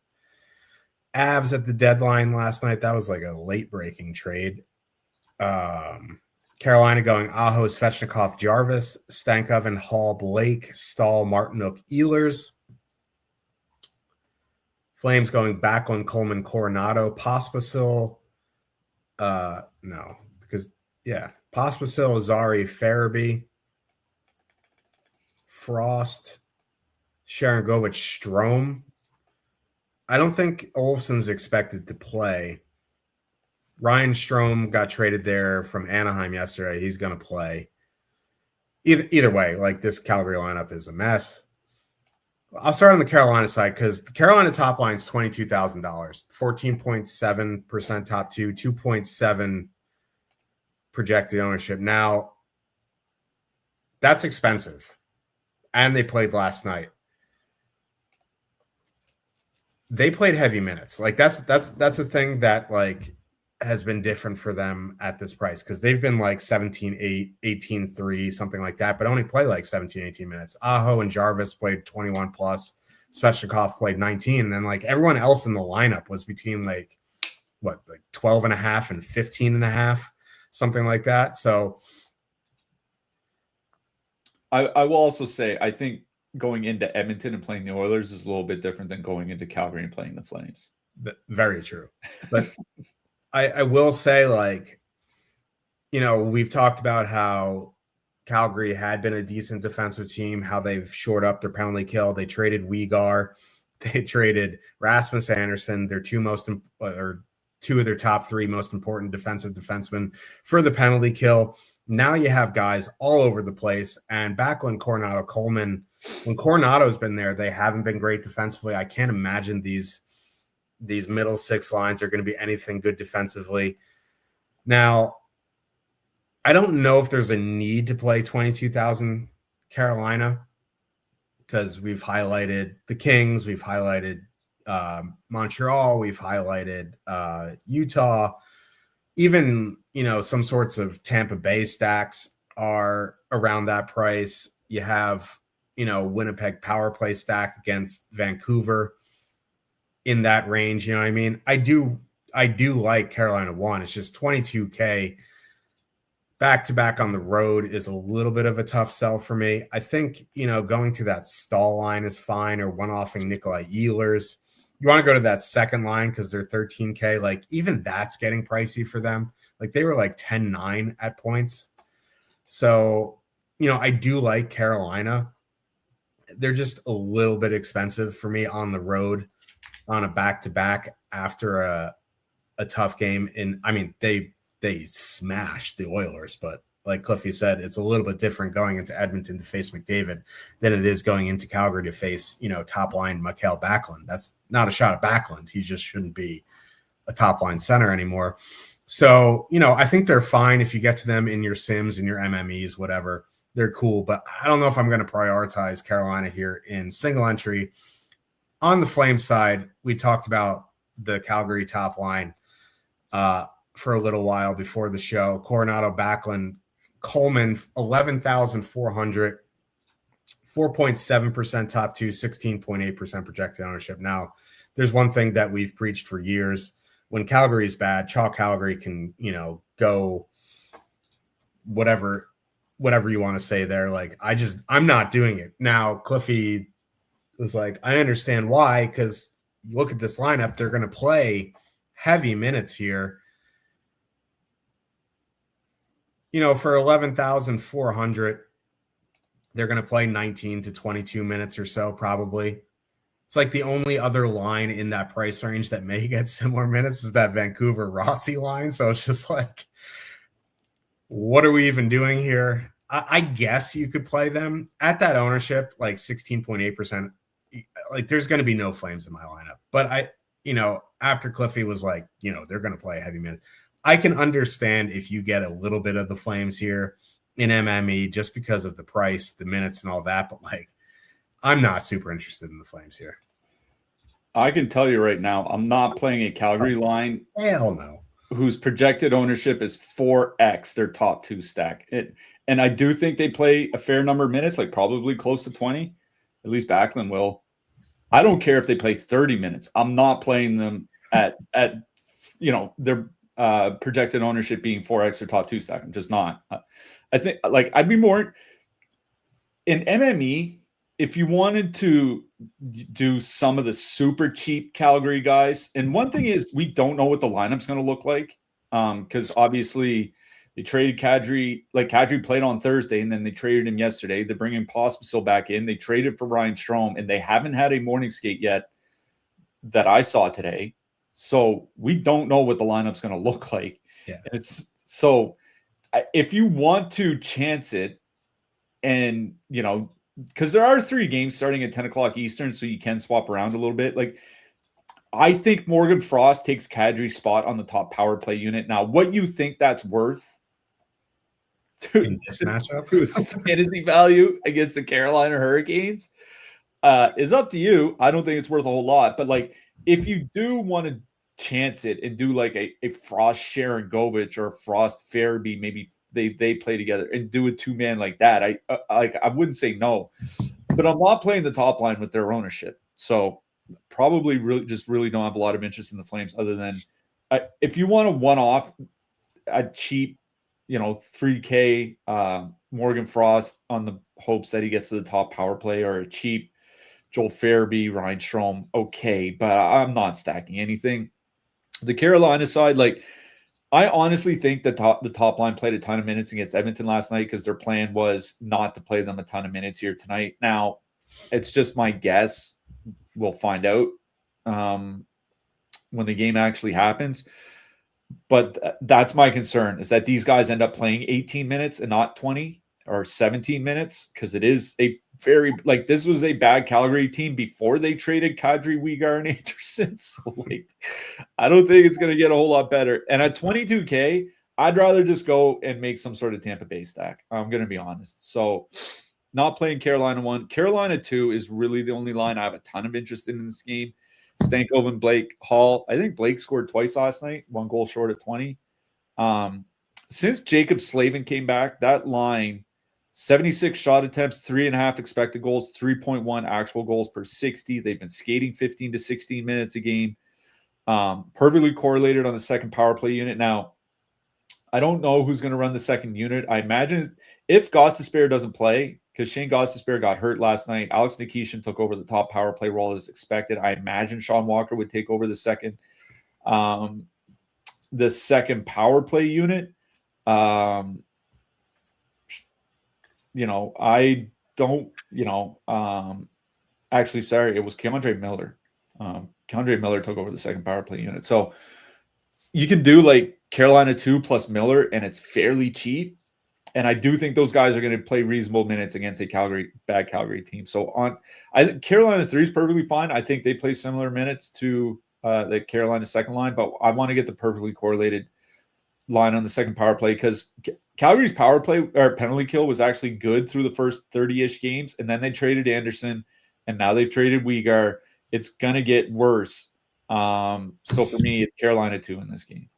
Avs at the deadline last night. That was like a late-breaking trade. Carolina going Aho, Svechnikov, Jarvis, Stankoven, Hall, Blake, Stahl, Martinook, Ehlers. Flames going back on Coleman, Coronado, Pospisil. No, because, yeah, Pospisil, Zari, Farabee, Frost, Sharangovich, Strome. I don't think Olsen's expected to play. Ryan Strome got traded there from Anaheim yesterday. He's going to play. Either way, like, this Calgary lineup is a mess. I'll start on the Carolina side because the Carolina top line is $22,000, 14.7% top two, 2.7 projected ownership. Now, that's expensive. And they played last night. They played heavy minutes. Like, that's a thing that, like, has been different for them at this price because they've been like 17-8, 18-3, something like that, but only play like 17, 18 minutes. Aho and Jarvis played 21 plus. Svechnikov played 19. And then, like, everyone else in the lineup was between like 12 and a half and 15 and a half, something like that. So I will also say, I think going into Edmonton and playing the Oilers is a little bit different than going into Calgary and playing the Flames. Very true. But I will say, like, you know, we've talked about how Calgary had been a decent defensive team, how they've shored up their penalty kill. They traded Weegar. They traded Rasmus Anderson, their two two of their top three most important defensive defensemen for the penalty kill. Now you have guys all over the place. And Backlund, Coronado, Coleman, when Coronado's been there, they haven't been great defensively. I can't imagine these middle six lines are going to be anything good defensively. Now, I don't know if there's a need to play 22,000 Carolina, because we've highlighted the Kings, we've highlighted Montreal, we've highlighted Utah. Even, some sorts of Tampa Bay stacks are around that price. You have, Winnipeg power play stack against Vancouver in that range. You know what I mean? I do like Carolina 1. It's just 22K back-to-back on the road is a little bit of a tough sell for me. I think, going to that stall line is fine, or one-offing Nikolai Ehlers. You want to go to that second line because they're 13K. Like, even that's getting pricey for them. Like, they were like 10-9 at points. So, I do like Carolina. They're just a little bit expensive for me on the road on a back-to-back after a tough game. And, I mean, they smashed the Oilers, but like Cliffy said, it's a little bit different going into Edmonton to face McDavid than it is going into Calgary to face, top line Mikael Backlund. That's not a shot at Backlund. He just shouldn't be a top line center anymore. So, I think they're fine if you get to them in your Sims and your MMEs, whatever. They're cool, but I don't know if I'm going to prioritize Carolina here in single entry. On the Flames side, we talked about the Calgary top line for a little while before the show. Coronado, Backlund, Coleman, 11,400, 4.7% top two, 16.8% projected ownership. Now, there's one thing that we've preached for years. When Calgary's bad, chalk Calgary can, go whatever you want to say there. Like, I'm not doing it. Now, Cliffy was like, I understand why, because you look at this lineup, they're going to play heavy minutes here. For 11,400, they're going to play 19 to 22 minutes or so, probably. It's like the only other line in that price range that may get similar minutes is that Vancouver Rossi line. So it's just like, what are we even doing here? I guess you could play them at that ownership, like 16.8%. Like, there's going to be no Flames in my lineup. But after Cliffy was like, they're going to play heavy minutes. I can understand if you get a little bit of the Flames here in MME just because of the price, the minutes, and all that. But, like, I'm not super interested in the Flames here. I can tell you right now, I'm not playing a Calgary line. Hell no. Whose projected ownership is 4x their top two stack. And I do think they play a fair number of minutes, like probably close to 20. At least Backlund will. I don't care if they play 30 minutes. I'm not playing them at their projected ownership being 4x or top two stack. I'm just not. I think, like, I'd be more in MME if you wanted to do some of the super cheap Calgary guys. And one thing is, we don't know what the lineup's going to look like, because obviously they traded Kadri. Like, Kadri played on Thursday, and then they traded him yesterday. They're bringing Pospisil back in. They traded for Ryan Strome, and they haven't had a morning skate yet that I saw today. So we don't know what the lineup's going to look like. Yeah. And it's so if you want to chance it, and because there are 3 games starting at 10 o'clock Eastern, so you can swap around a little bit. Like, I think Morgan Frost takes Kadri's spot on the top power play unit. Now, what you think that's worth in this matchup, fantasy value against the Carolina Hurricanes, is up to you. I don't think it's worth a whole lot, but like, if you do want to chance it and do like a Frost Sharon Govich or a Frost Farabee, maybe they play together and do a 2-man like that, I wouldn't say no, but I'm not playing the top line with their ownership. So probably really don't have a lot of interest in the Flames, other than if you want to one-off a cheap, 3K Morgan Frost on the hopes that he gets to the top power play, or a cheap Joel Farabee, Ryan Strome, okay, but I'm not stacking anything. The Carolina side, like, I honestly think the top line played a ton of minutes against Edmonton last night because their plan was not to play them a ton of minutes here tonight. Now, it's just my guess. We'll find out when the game actually happens. But that's my concern, is that these guys end up playing 18 minutes and not 20 or 17 minutes, because it is a very, like, this was a bad Calgary team before they traded Kadri, Weegar, and Anderson. So, like, I don't think it's going to get a whole lot better. And at 22K, I'd rather just go and make some sort of Tampa Bay stack. I'm going to be honest. So, not playing Carolina 1. Carolina 2 is really the only line I have a ton of interest in this game. Stankov and Blake Hall. I think Blake scored twice last night, 1 goal short of 20. Since Jacob Slavin came back, that line, 76 shot attempts, 3.5 expected goals, 3.1 actual goals per 60. They've been skating 15 to 16 minutes a game. Perfectly correlated on the second power play unit. Now, I don't know who's going to run the second unit. I imagine if Gostisbehere doesn't play, because Shane Gostisbehere got hurt last night, Alex Nikishin took over the top power play role as expected. I imagine Sean Walker would take over the second power play unit. I don't, actually, sorry, it was Keandre Miller. Keandre Miller took over the second power play unit. So you can do like Carolina 2 plus Miller, and it's fairly cheap. And I do think those guys are going to play reasonable minutes against a bad Calgary team. So I think Carolina 3 is perfectly fine. I think they play similar minutes to the Carolina second line, but I want to get the perfectly correlated line on the second power play, because Calgary's power play or penalty kill was actually good through the first 30-ish games, and then they traded Anderson, and now they've traded Weegar. It's going to get worse. So for me, it's Carolina 2 in this game.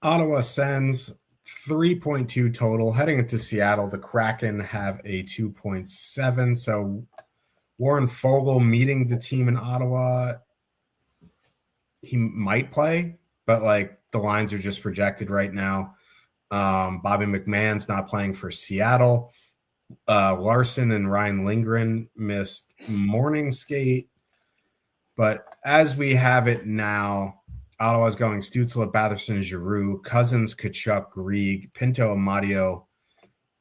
Ottawa Sens 3.2 total. Heading into Seattle, the Kraken have a 2.7. So Warren Fogle meeting the team in Ottawa, he might play, but like the lines are just projected right now. Bobby McMahon's not playing for Seattle. Larson and Ryan Lindgren missed morning skate. But as we have it now, Ottawa's going Stützle, Batherson, Giroux, Cousins, Tkachuk, Grieg, Pinto, Amadio.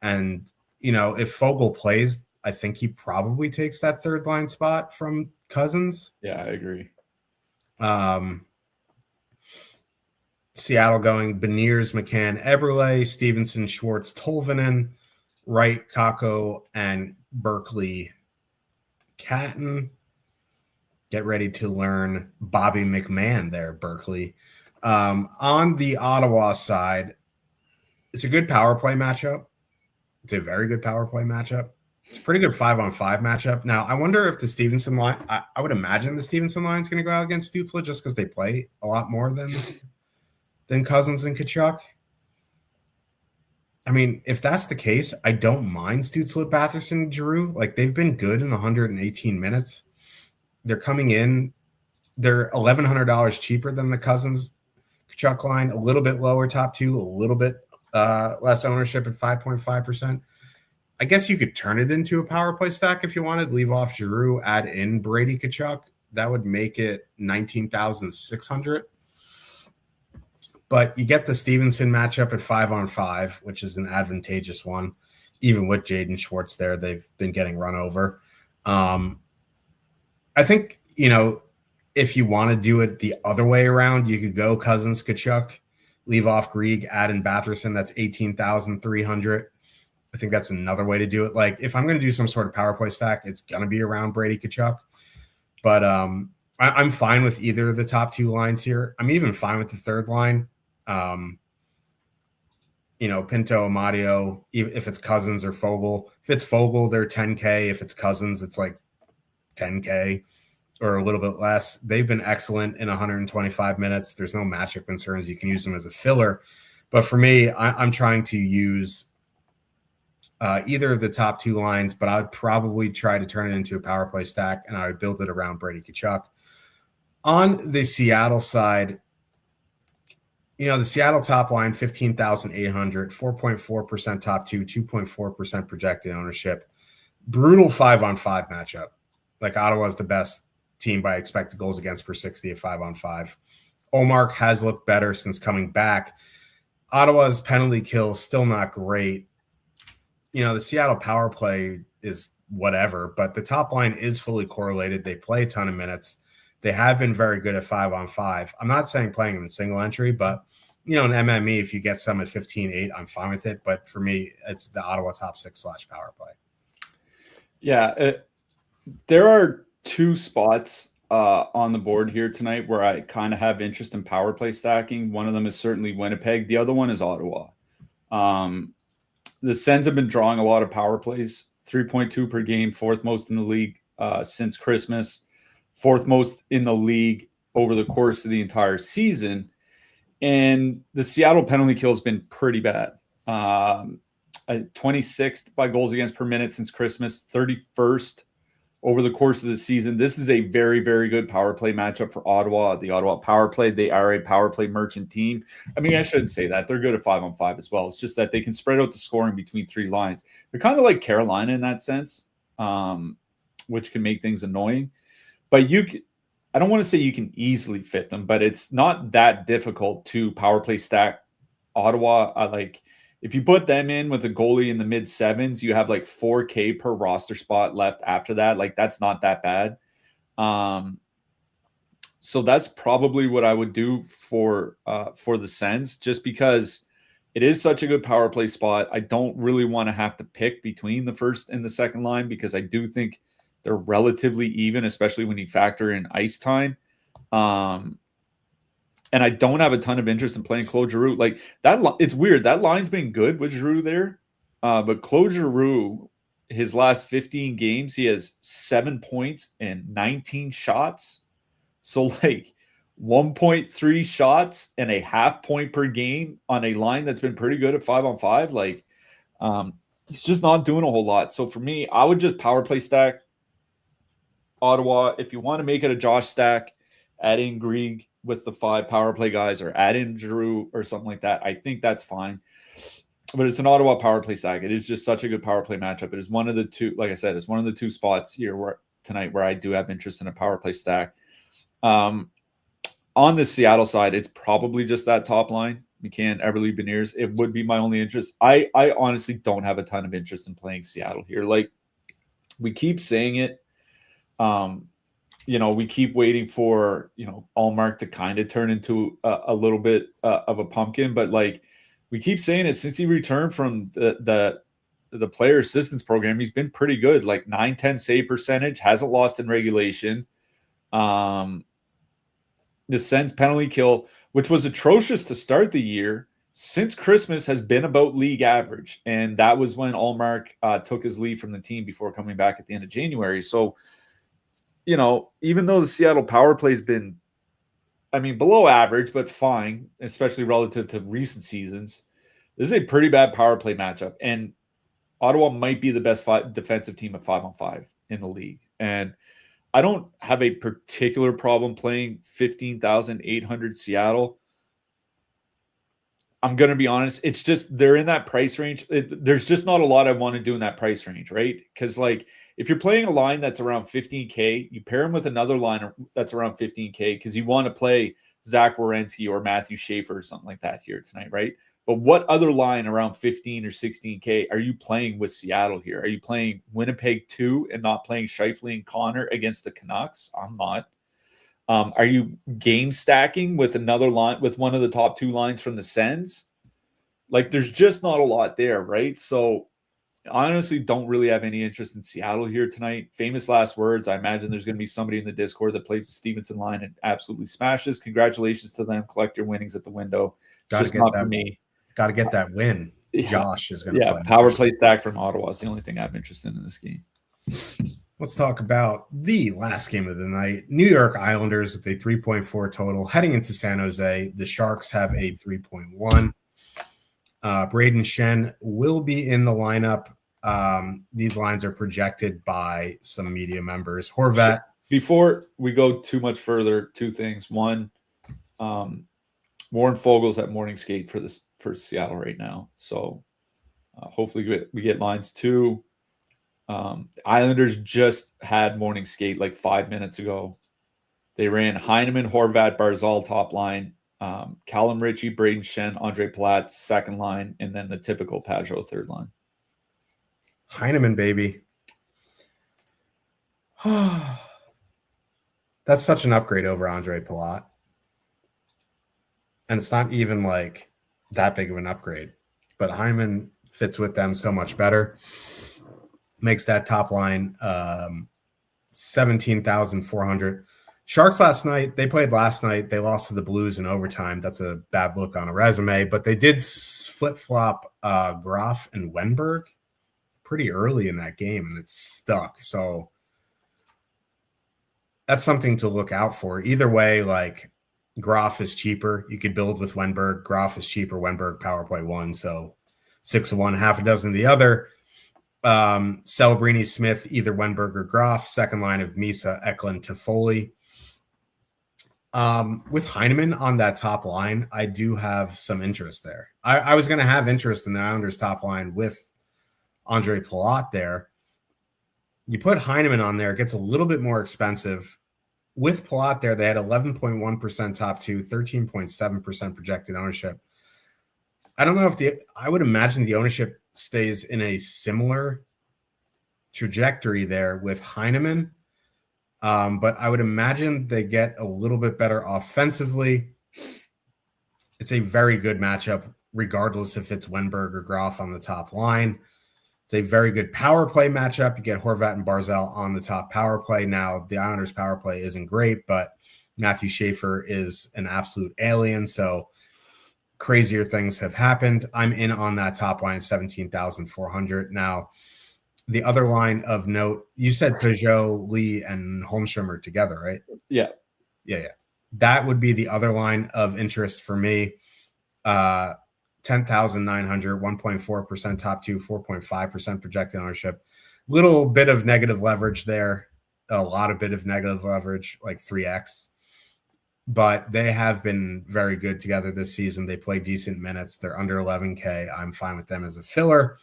And, if Fogle plays, I think he probably takes that third line spot from Cousins. Yeah, I agree. Seattle going Beniers, McCann, Eberle, Stevenson, Schwartz, Tolvanen, Wright, Kakko, and Berkeley, Catton. Get ready to learn Bobby McMahon there, Berkeley. On the Ottawa side, it's a good power play matchup. It's a very good power play matchup. It's a pretty good 5-on-5 matchup. Now, I wonder if the Stevenson line, I would imagine the Stevenson line is going to go out against Stützle just because they play a lot more than Cousins and Tkachuk. I mean, if that's the case, I don't mind Stützle, Batherson, Giroux. Like, they've been good in 118 minutes. They're coming in. They're $1,100 cheaper than the Cousins Tkachuk line, a little bit lower top two, a little bit less ownership at 5.5%. I guess you could turn it into a power play stack if you wanted. Leave off Giroux, add in Brady Tkachuk. That would make it 19,600. But you get the Stevenson matchup at 5-on-5, which is an advantageous one. Even with Jaden Schwartz there, they've been getting run over. I think, if you want to do it the other way around, you could go Cousins, Tkachuk, leave off Grieg, add in Batherson. That's 18,300. I think that's another way to do it. Like, if I'm going to do some sort of power play stack, it's going to be around Brady Tkachuk. But I'm fine with either of the top two lines here. I'm even fine with the third line. Pinto, Amadio, if it's Cousins or Fogle. If it's Fogle, they're 10K. If it's Cousins, it's like 10K or a little bit less. They've been excellent in 125 minutes. There's no matchup concerns. You can use them as a filler. But for me, I'm trying to use either of the top two lines, but I'd probably try to turn it into a power play stack, and I would build it around Brady Tkachuk. On the Seattle side, the Seattle top line, 15,800, 4.4% top two, 2.4% projected ownership. Brutal 5-on-5 matchup. Like, Ottawa's the best team by expected goals against per 60 at 5-on-5. Ullmark has looked better since coming back. Ottawa's penalty kill still not great. The Seattle power play is whatever, but the top line is fully correlated. They play a ton of minutes. They have been very good at 5-on-5. I'm not saying playing them in single entry, but in MME, if you get some at 15-8, I'm fine with it. But for me, it's the Ottawa top 6 / power play. Yeah, there are 2 spots on the board here tonight where I kind of have interest in power play stacking. One of them is certainly Winnipeg. The other one is Ottawa. The Sens have been drawing a lot of power plays, 3.2 per game, 4th most in the league since Christmas, 4th most in the league over the course of the entire season. And the Seattle penalty kill has been pretty bad. 26th by goals against per minute since Christmas, 31st over the course of the season. This is a very, very good power play matchup for Ottawa. The Ottawa power play, they are a power play merchant team. I mean, I shouldn't say that. They're good at 5-on-5 as well. It's just that they can spread out the scoring between 3 lines. They're kind of like Carolina in that sense, which can make things annoying. But I don't want to say you can easily fit them, but it's not that difficult to power play stack Ottawa. If you put them in with a goalie in the mid 7s, you have like 4K per roster spot left after that. Like, that's not that bad. So that's probably what I would do for the Sens, just because it is such a good power play spot. I don't really want to have to pick between the first and the second line, because I do think they're relatively even, especially when you factor in ice time. And I don't have a ton of interest in playing Claude Giroux. Like, that, it's weird. That line's been good with Giroux there. But Claude Giroux, his last 15 games, he has 7 points and 19 shots. So, like, 1.3 shots and a half point per game on a line that's been pretty good at 5-on-5. Like, he's just not doing a whole lot. So, for me, I would just power play stack Ottawa. If you want to make it a Josh stack, add in Grieg with the 5 power play guys, or add in Giroux or something like that, I think that's fine. But it's an Ottawa power play stack. It is just such a good power play matchup. It is one of the 2, like I said, it's one of the 2 spots here tonight where I do have interest in a power play stack. On the Seattle side, it's probably just that top line, McCann, Eberle, Beniers. It would be my only interest. I honestly don't have a ton of interest in playing Seattle here. Like, we keep saying it. We keep waiting for, Allmark to kind of turn into a little bit of a pumpkin, but like, we keep saying it since he returned from the player assistance program, he's been pretty good. Like 9-10 save percentage, hasn't lost in regulation. The Sens penalty kill, which was atrocious to start the year, since Christmas has been about league average. And that was when Allmark took his leave from the team before coming back at the end of January. So, even though the Seattle power play has been, below average, but fine, especially relative to recent seasons, this is a pretty bad power play matchup. And Ottawa might be the best defensive team at 5-on-5 in the league. And I don't have a particular problem playing 15,800 Seattle. I'm going to be honest. It's just they're in that price range. There's just not a lot I want to do in that price range, right? Because, like, if you're playing a line that's around 15K, you pair him with another line that's around 15K because you want to play Zach Werenski or Matthew Schaefer or something like that here tonight, right? But what other line around 15 or 16K are you playing with Seattle here? Are you playing Winnipeg 2 and not playing Scheifele and Connor against the Canucks? I'm not. Are you game stacking with another line, with one of the top 2 lines from the Sens? Like, there's just not a lot there, right? So I honestly don't really have any interest in Seattle here tonight. Famous last words. I imagine there's going to be somebody in the Discord that plays the Stevenson line and absolutely smashes. Congratulations to them. Collect your winnings at the window. It's just not for me. Got to get that win. Yeah. Josh is going to play. Power play stack from Ottawa is the only thing I'm interested in this game. Let's talk about the last game of the night. New York Islanders with a 3.4 total heading into San Jose. The Sharks have a 3.1. Braden Shen will be in the lineup. These lines are projected by some media members. Horvat. Before we go too much further, 2 things. One, Warren Fogel's at morning skate for Seattle right now. So hopefully we get lines. 2, Islanders just had morning skate like 5 minutes ago. They ran Heineman, Horvat, Barzal top line, Callum Ritchie, Braden Shen, Andre Palat second line, and then the typical Pajot third line. Heineman, baby. That That's such an upgrade over Andre Palat. And it's not even like that big of an upgrade. But Hyman fits with them so much better. Makes that top line 17,400. Sharks last night, they played last night. They lost to the Blues in overtime. That's a bad look on a resume. But they did flip-flop Graf and Wenberg pretty early in that game, and it stuck. So that's something to look out for. Either way, like Graf is cheaper. You could build with Wenberg. Graf is cheaper. Wenberg power play 1. So 6 of one, half a dozen of the other. Celebrini, Smith, either Wenberg or Graf. Second line of Misa, Eklund, Toffoli. With Heineman on that top line, I do have some interest there. I was going to have interest in the Islanders top line with Andre Palat there. You put Heineman on there, it gets a little bit more expensive. With Palat there, they had 11.1% top two, 13.7% projected ownership. I don't know if I would imagine the ownership stays in a similar trajectory there with Heineman. But I would imagine they get a little bit better offensively. It's a very good matchup, regardless if it's Wenberg or Graf on the top line. It's a very good power play matchup. You get Horvat and Barzal on the top power play. Now, the Islanders' power play isn't great, but Matthew Schaefer is an absolute alien, so crazier things have happened. I'm in on that top line, 17,400. Now, the other line of note, you said Peugeot, Lee, and Holmstrom are together, right? Yeah. That would be the other line of interest for me. 10,900, 1.4% top two, 4.5% projected ownership. Little bit of negative leverage there. A lot of bit of negative leverage, like 3x. But they have been very good together this season. They play decent minutes. They're under 11K. I'm fine with them as a filler.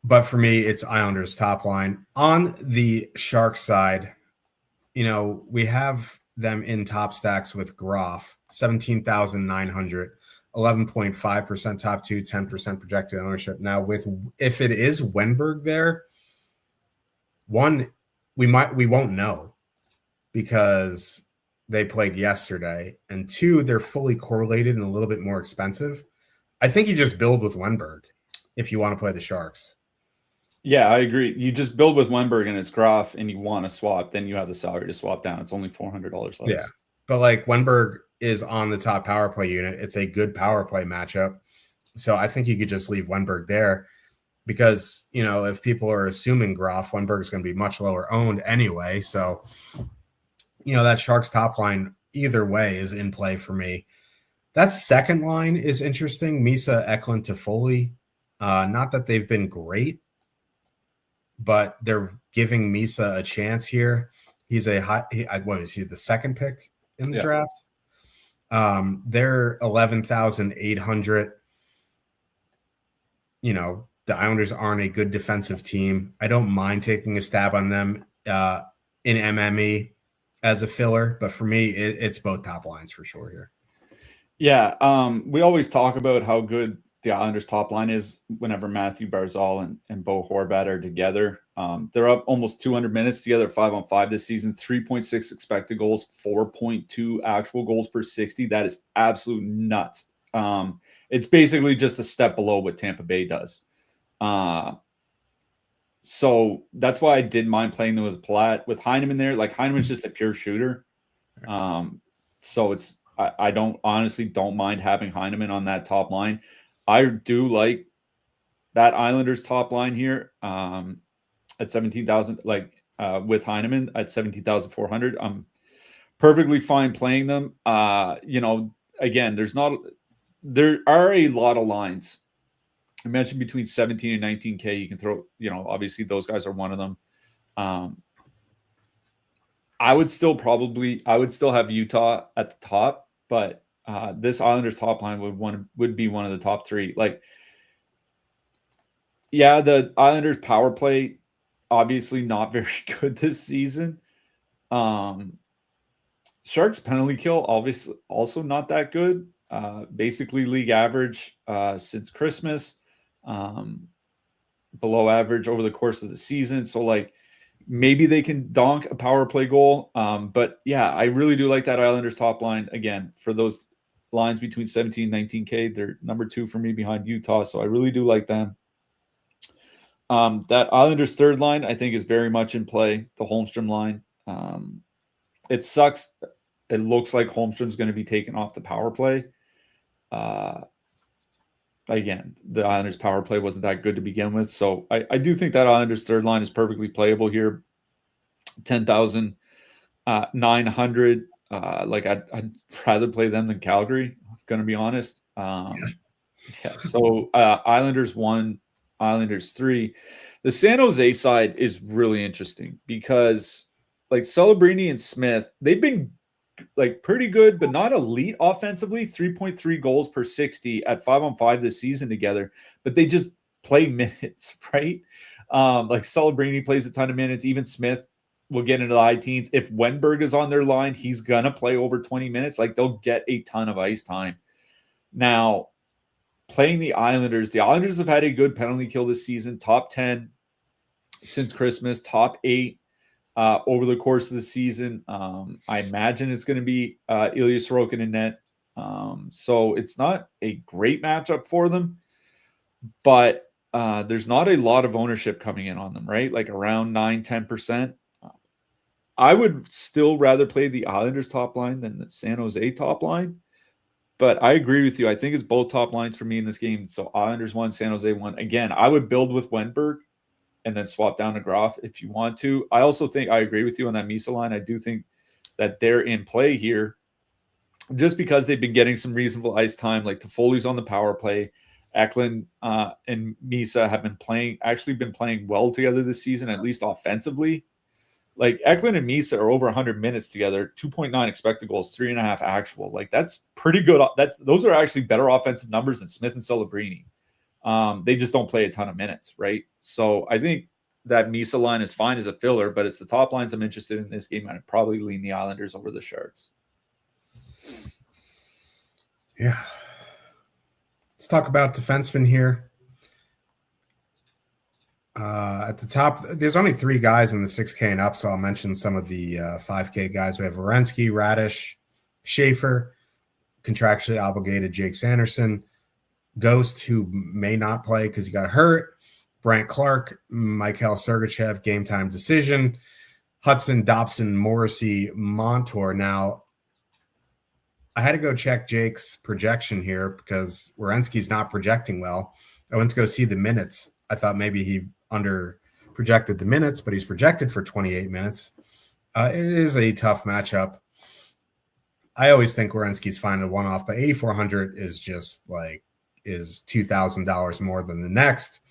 But for me, it's Islanders top line. On the Sharks side, we have them in top stacks with Graf, 17,900, 11.5% top two, 10% projected ownership. Now, if it is Wenberg there, one, we won't know because they played yesterday, and two, they're fully correlated and a little bit more expensive. I think you just build with Wenberg if you want to play the Sharks. Yeah, I agree. You just build with Wenberg and it's Graf and you want to swap, then you have the salary to swap down. It's only $400 less. Yeah, but like Wenberg is on the top power play unit. It's a good power play matchup. So I think you could just leave Wenberg there because, if people are assuming Graf, Wenberg is going to be much lower owned anyway. So, that Sharks top line either way is in play for me. That second line is interesting. Misa, Eklund, Toffoli. Not that they've been great, but they're giving Misa a chance here. He's what is he, the second pick in the draft? They're 11,800. The Islanders aren't a good defensive team. I don't mind taking a stab on them in MME as a filler, but for me, it's both top lines for sure here. Yeah, we always talk about how good the Islanders' top line is whenever Matthew Barzal and Bo Horvat are together. They're up almost 200 minutes together, 5-on-5 this season, 3.6 expected goals, 4.2 actual goals per 60. That is absolute nuts. It's basically just a step below what Tampa Bay does. So that's why I didn't mind playing them with Palat. With Heineman there, like Heineman's just a pure shooter. So I honestly don't mind having Heineman on that top line. I do like that Islanders top line here at 17,000, with Heineman at 17,400. I'm perfectly fine playing them. Again, there are a lot of lines. I mentioned between 17 and 19K. You can throw, obviously those guys are one of them. I would still have Utah at the top, but this Islanders top line would be one of the top three. The Islanders power play obviously not very good this season. Sharks penalty kill obviously also not that good. Basically league average since Christmas. Below average over the course of the season. So maybe they can donk a power play goal. But yeah, I really do like that Islanders top line. Again, for those lines between 17 and 19K, they're number 2 for me behind Utah. So I really do like them. That Islanders third line, I think, is very much in play. The Holmstrom line. It sucks. It looks like Holmstrom's going to be taken off the power play. Again, the Islanders power play wasn't that good to begin with. So I do think that Islanders third line is perfectly playable here. 10,900. I'd rather play them than Calgary. I'm going to be honest. So Islanders 1, Islanders 3. The San Jose side is really interesting because like Celebrini and Smith, they've been like pretty good, but not elite offensively. 3.3 goals per 60 at 5-on-5 this season together, but they just play minutes, right? Like Celebrini plays a ton of minutes. Even Smith will get into the high teens. If Wenberg is on their line, he's gonna play over 20 minutes. Like they'll get a ton of ice time. Now, playing the Islanders have had a good penalty kill this season. Top 10 since Christmas, top 8 over the course of the season. I imagine it's going to be Ilya Sorokin in net. So it's not a great matchup for them, but there's not a lot of ownership coming in on them, right? Like around 9-10%. I would still rather play the Islanders top line than the San Jose top line. But I agree with you. I think it's both top lines for me in this game. So Islanders 1, San Jose 1. Again, I would build with Wenberg and then swap down to Groff if you want to. I also think I agree with you on that Misa line. I do think that they're in play here just because they've been getting some reasonable ice time. Like Toffoli's on the power play. Eklund and Misa have been playing well together this season, at least offensively. Like Eklund and Misa are over 100 minutes together, 2.9 expected goals, 3.5 actual. Like that's pretty good. Those are actually better offensive numbers than Smith and Celebrini. They just don't play a ton of minutes, right? So I think that Misa line is fine as a filler, but it's the top lines I'm interested in this game. I'd probably lean the Islanders over the Sharks. Yeah. Let's talk about defensemen here. At the top, there's only 3 guys in the 6K and up, so I'll mention some of the 5K guys. We have Werenski, Radish, Schaefer, contractually obligated Jake Sanderson, Ghost, who may not play because he got hurt, Brant Clark, Mikhail Sergachev, game time decision, Hudson, Dobson, Morrissey, Montour. Now, I had to go check Jake's projection here because Werenski's not projecting well. I went to go see the minutes. I thought maybe he under projected the minutes, but he's projected for 28 minutes. It is a tough matchup. I always think Werenski's fine at one-off, but 8,400 is just like is $2,000 more than the next.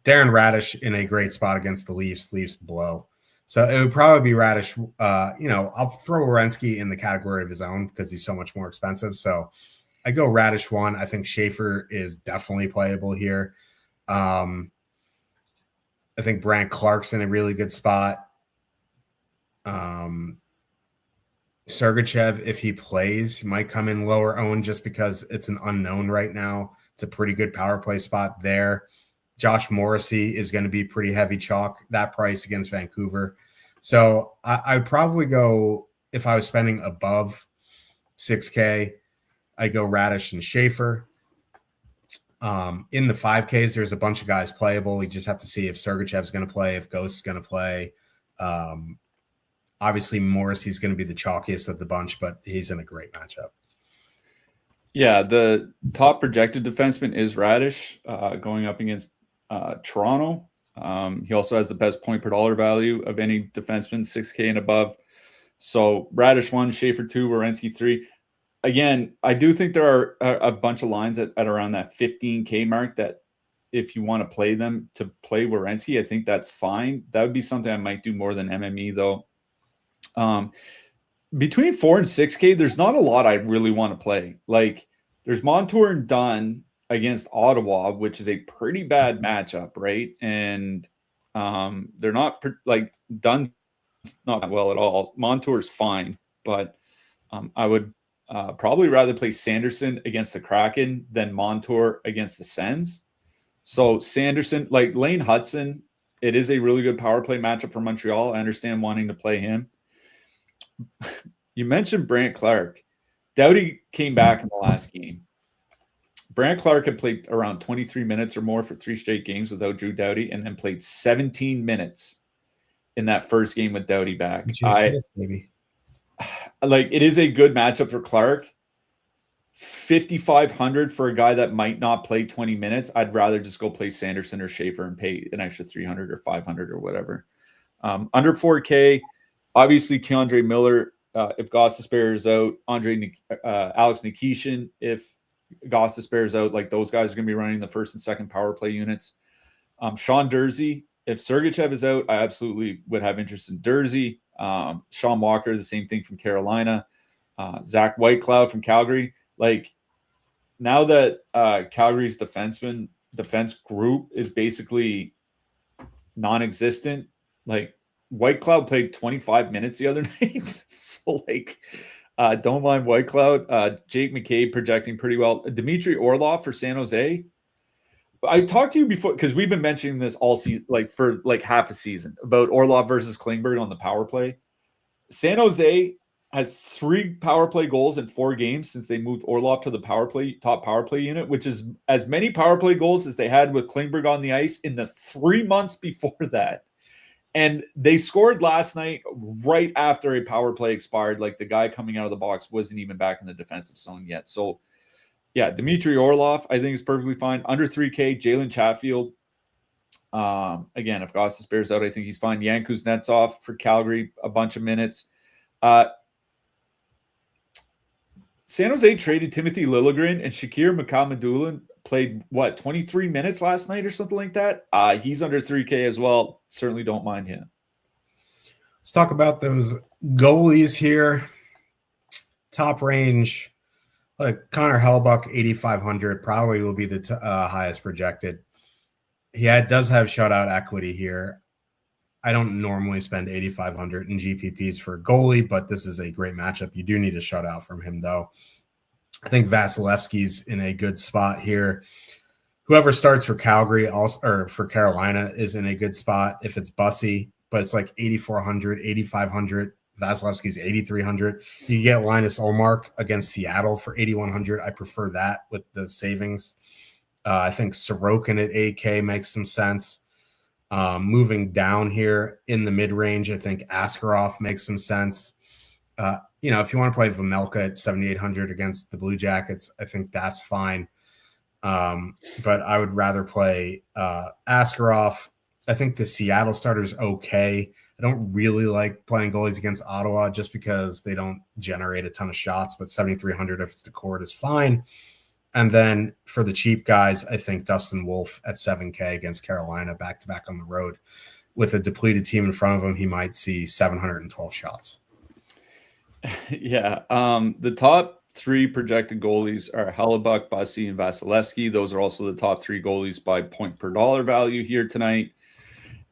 Darren Radish in a great spot against the Leafs. Leafs blow. So it would probably be Radish. I'll throw Werenski in the category of his own because he's so much more expensive. So I go Radish 1. I think Schaefer is definitely playable here. I think Brant Clark's in a really good spot. Sergachev, if he plays, might come in lower owned just because it's an unknown right now. It's a pretty good power play spot there. Josh Morrissey is going to be pretty heavy chalk, that price against Vancouver. So I would probably go, if I was spending above 6K, I'd go Radish and Schaefer. In the 5Ks, there's a bunch of guys playable. We just have to see if Sergachev's going to play, if Ghost's going to play. Obviously, Morrissey's going to be the chalkiest of the bunch, but he's in a great matchup. Yeah, the top projected defenseman is Radish going up against Toronto. He also has the best point per dollar value of any defenseman, 6K and above. So Radish 1, Schaefer 2, Werenski 3. Again, I do think there are a bunch of lines at around that 15K mark that if you want to play them to play Werenski, I think that's fine. That would be something I might do more than MME though. Between 4 and 6K, there's not a lot I really want to play. Like there's Montour and Dunn against Ottawa, which is a pretty bad matchup, right? And they're not like Dunn's not well at all. Montour's fine, but I would probably rather play Sanderson against the Kraken than Montour against the Sens. So Sanderson, like Lane Hudson, It is a really good power play matchup for Montreal. I understand wanting to play him. You mentioned Brant Clark. Doughty came back in the last game. Brant Clark had played around 23 minutes or more for 3 straight games without Drew Doughty, and then played 17 minutes in that first game with Doughty back. Maybe. Like, it is a good matchup for Clark. 5,500 for a guy that might not play 20 minutes. I'd rather just go play Sanderson or Schaefer and pay an extra 300 or 500 or whatever. Under 4K, obviously Keandre Miller, if Gostisbehere is out, Alex Nikishin, if Gostisbehere is out, like, those guys are going to be running the first and second power play units. Sean Durzi, if Sergachev is out, I absolutely would have interest in Durzi. Sean Walker, the same thing from Carolina. Zach Whitecloud from Calgary. Like, now that Calgary's defense group is basically non-existent, like, Whitecloud played 25 minutes the other night. So, like, don't mind Whitecloud. Jake McCabe projecting pretty well. Dmitry Orlov for San Jose. I talked to you before, because we've been mentioning this all season, like, for like half a season, about Orlov versus Klingberg on the power play. San Jose has 3 power play goals in 4 games since they moved Orlov to the top power play unit, which is as many power play goals as they had with Klingberg on the ice in the 3 months before that. And they scored last night right after a power play expired. Like, the guy coming out of the box wasn't even back in the defensive zone yet. So, yeah, Dmitry Orlov, I think, is perfectly fine. Under 3K, Jalen Chatfield. Again, if Gostisbehere's out, I think he's fine. Yan Kuznetsov for Calgary, a bunch of minutes. San Jose traded Timothy Liljegren, and Shakir Mukhamadullin played, 23 minutes last night or something like that? He's under 3K as well. Certainly don't mind him. Let's talk about those goalies here. Top range. Like, Connor Hellebuyck, 8,500, probably will be the highest projected. He does have shutout equity here. I don't normally spend 8,500 in GPPs for a goalie, but this is a great matchup. You do need a shutout from him, though. I think Vasilevsky's in a good spot here. Whoever starts for Calgary or for Carolina is in a good spot if it's Bussy, but it's like 8,400, 8,500. Vasilevsky's 8,300. You get Linus Ullmark against Seattle for 8,100. I prefer that with the savings. I think Sorokin at 8K makes some sense. Moving down here in the mid-range, I think Askarov makes some sense. If you want to play Vejmelka at 7,800 against the Blue Jackets, I think that's fine. But I would rather play Askarov. I think the Seattle starter's okay. I don't really like playing goalies against Ottawa just because they don't generate a ton of shots, but 7,300 if it's the court is fine. And then for the cheap guys, I think Dustin Wolf at 7K against Carolina back-to-back on the road. With a depleted team in front of him, he might see 712 shots. Yeah. The top 3 projected goalies are Hellebuyck, Bussy, and Vasilevsky. Those are also the top 3 goalies by point per dollar value here tonight.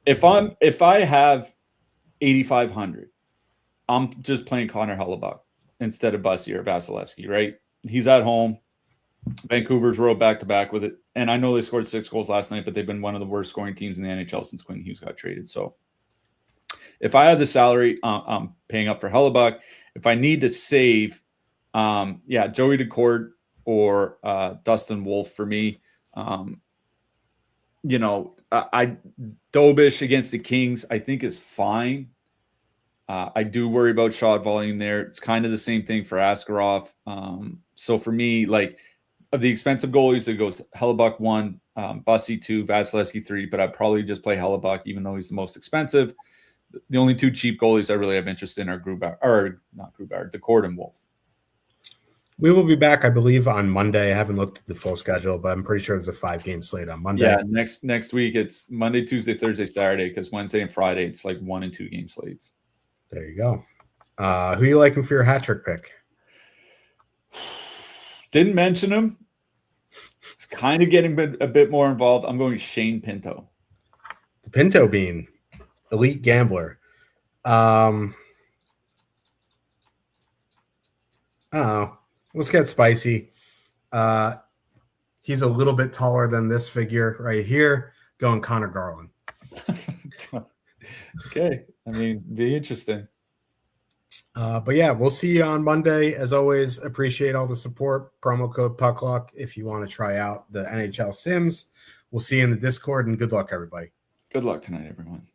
If I have 8,500, I'm just playing Connor Hellebuyck instead of Bussy or Vasilevsky, right? He's at home. Vancouver's rode back-to-back with it. And I know they scored 6 goals last night, but they've been one of the worst scoring teams in the NHL since Quinn Hughes got traded. So if I have the salary, I'm paying up for Hellebuyck. If I need to save, Joey Decourt or Dustin Wolf for me. Dobish against the Kings, I think, is fine. I do worry about shot volume there. It's kind of the same thing for Askarov. So for me, like, of the expensive goalies, it goes Hellebuyck 1, Bussy 2, Vasilevsky 3, but I'd probably just play Hellebuyck even though he's the most expensive. The only 2 cheap goalies I really have interest in are Decourt and Wolf. We will be back, I believe, on Monday. I haven't looked at the full schedule, but I'm pretty sure there's a 5-game slate on Monday. Yeah, next week it's Monday, Tuesday, Thursday, Saturday, because Wednesday and Friday it's like 1 and 2 game slates. There you go. Who you liking for your hat trick pick? Didn't mention him. It's kind of getting a bit more involved. I'm going Shane Pinto. The Pinto Bean, elite gambler. I don't know. Let's get spicy. He's a little bit taller than this figure right here, going Connor Garland. Okay. I mean, be interesting. But yeah, we'll see you on Monday. As always, appreciate all the support. Promo code PuckLuck if you want to try out the NHL Sims. We'll see you in the Discord, and good luck, everybody. Good luck tonight, everyone.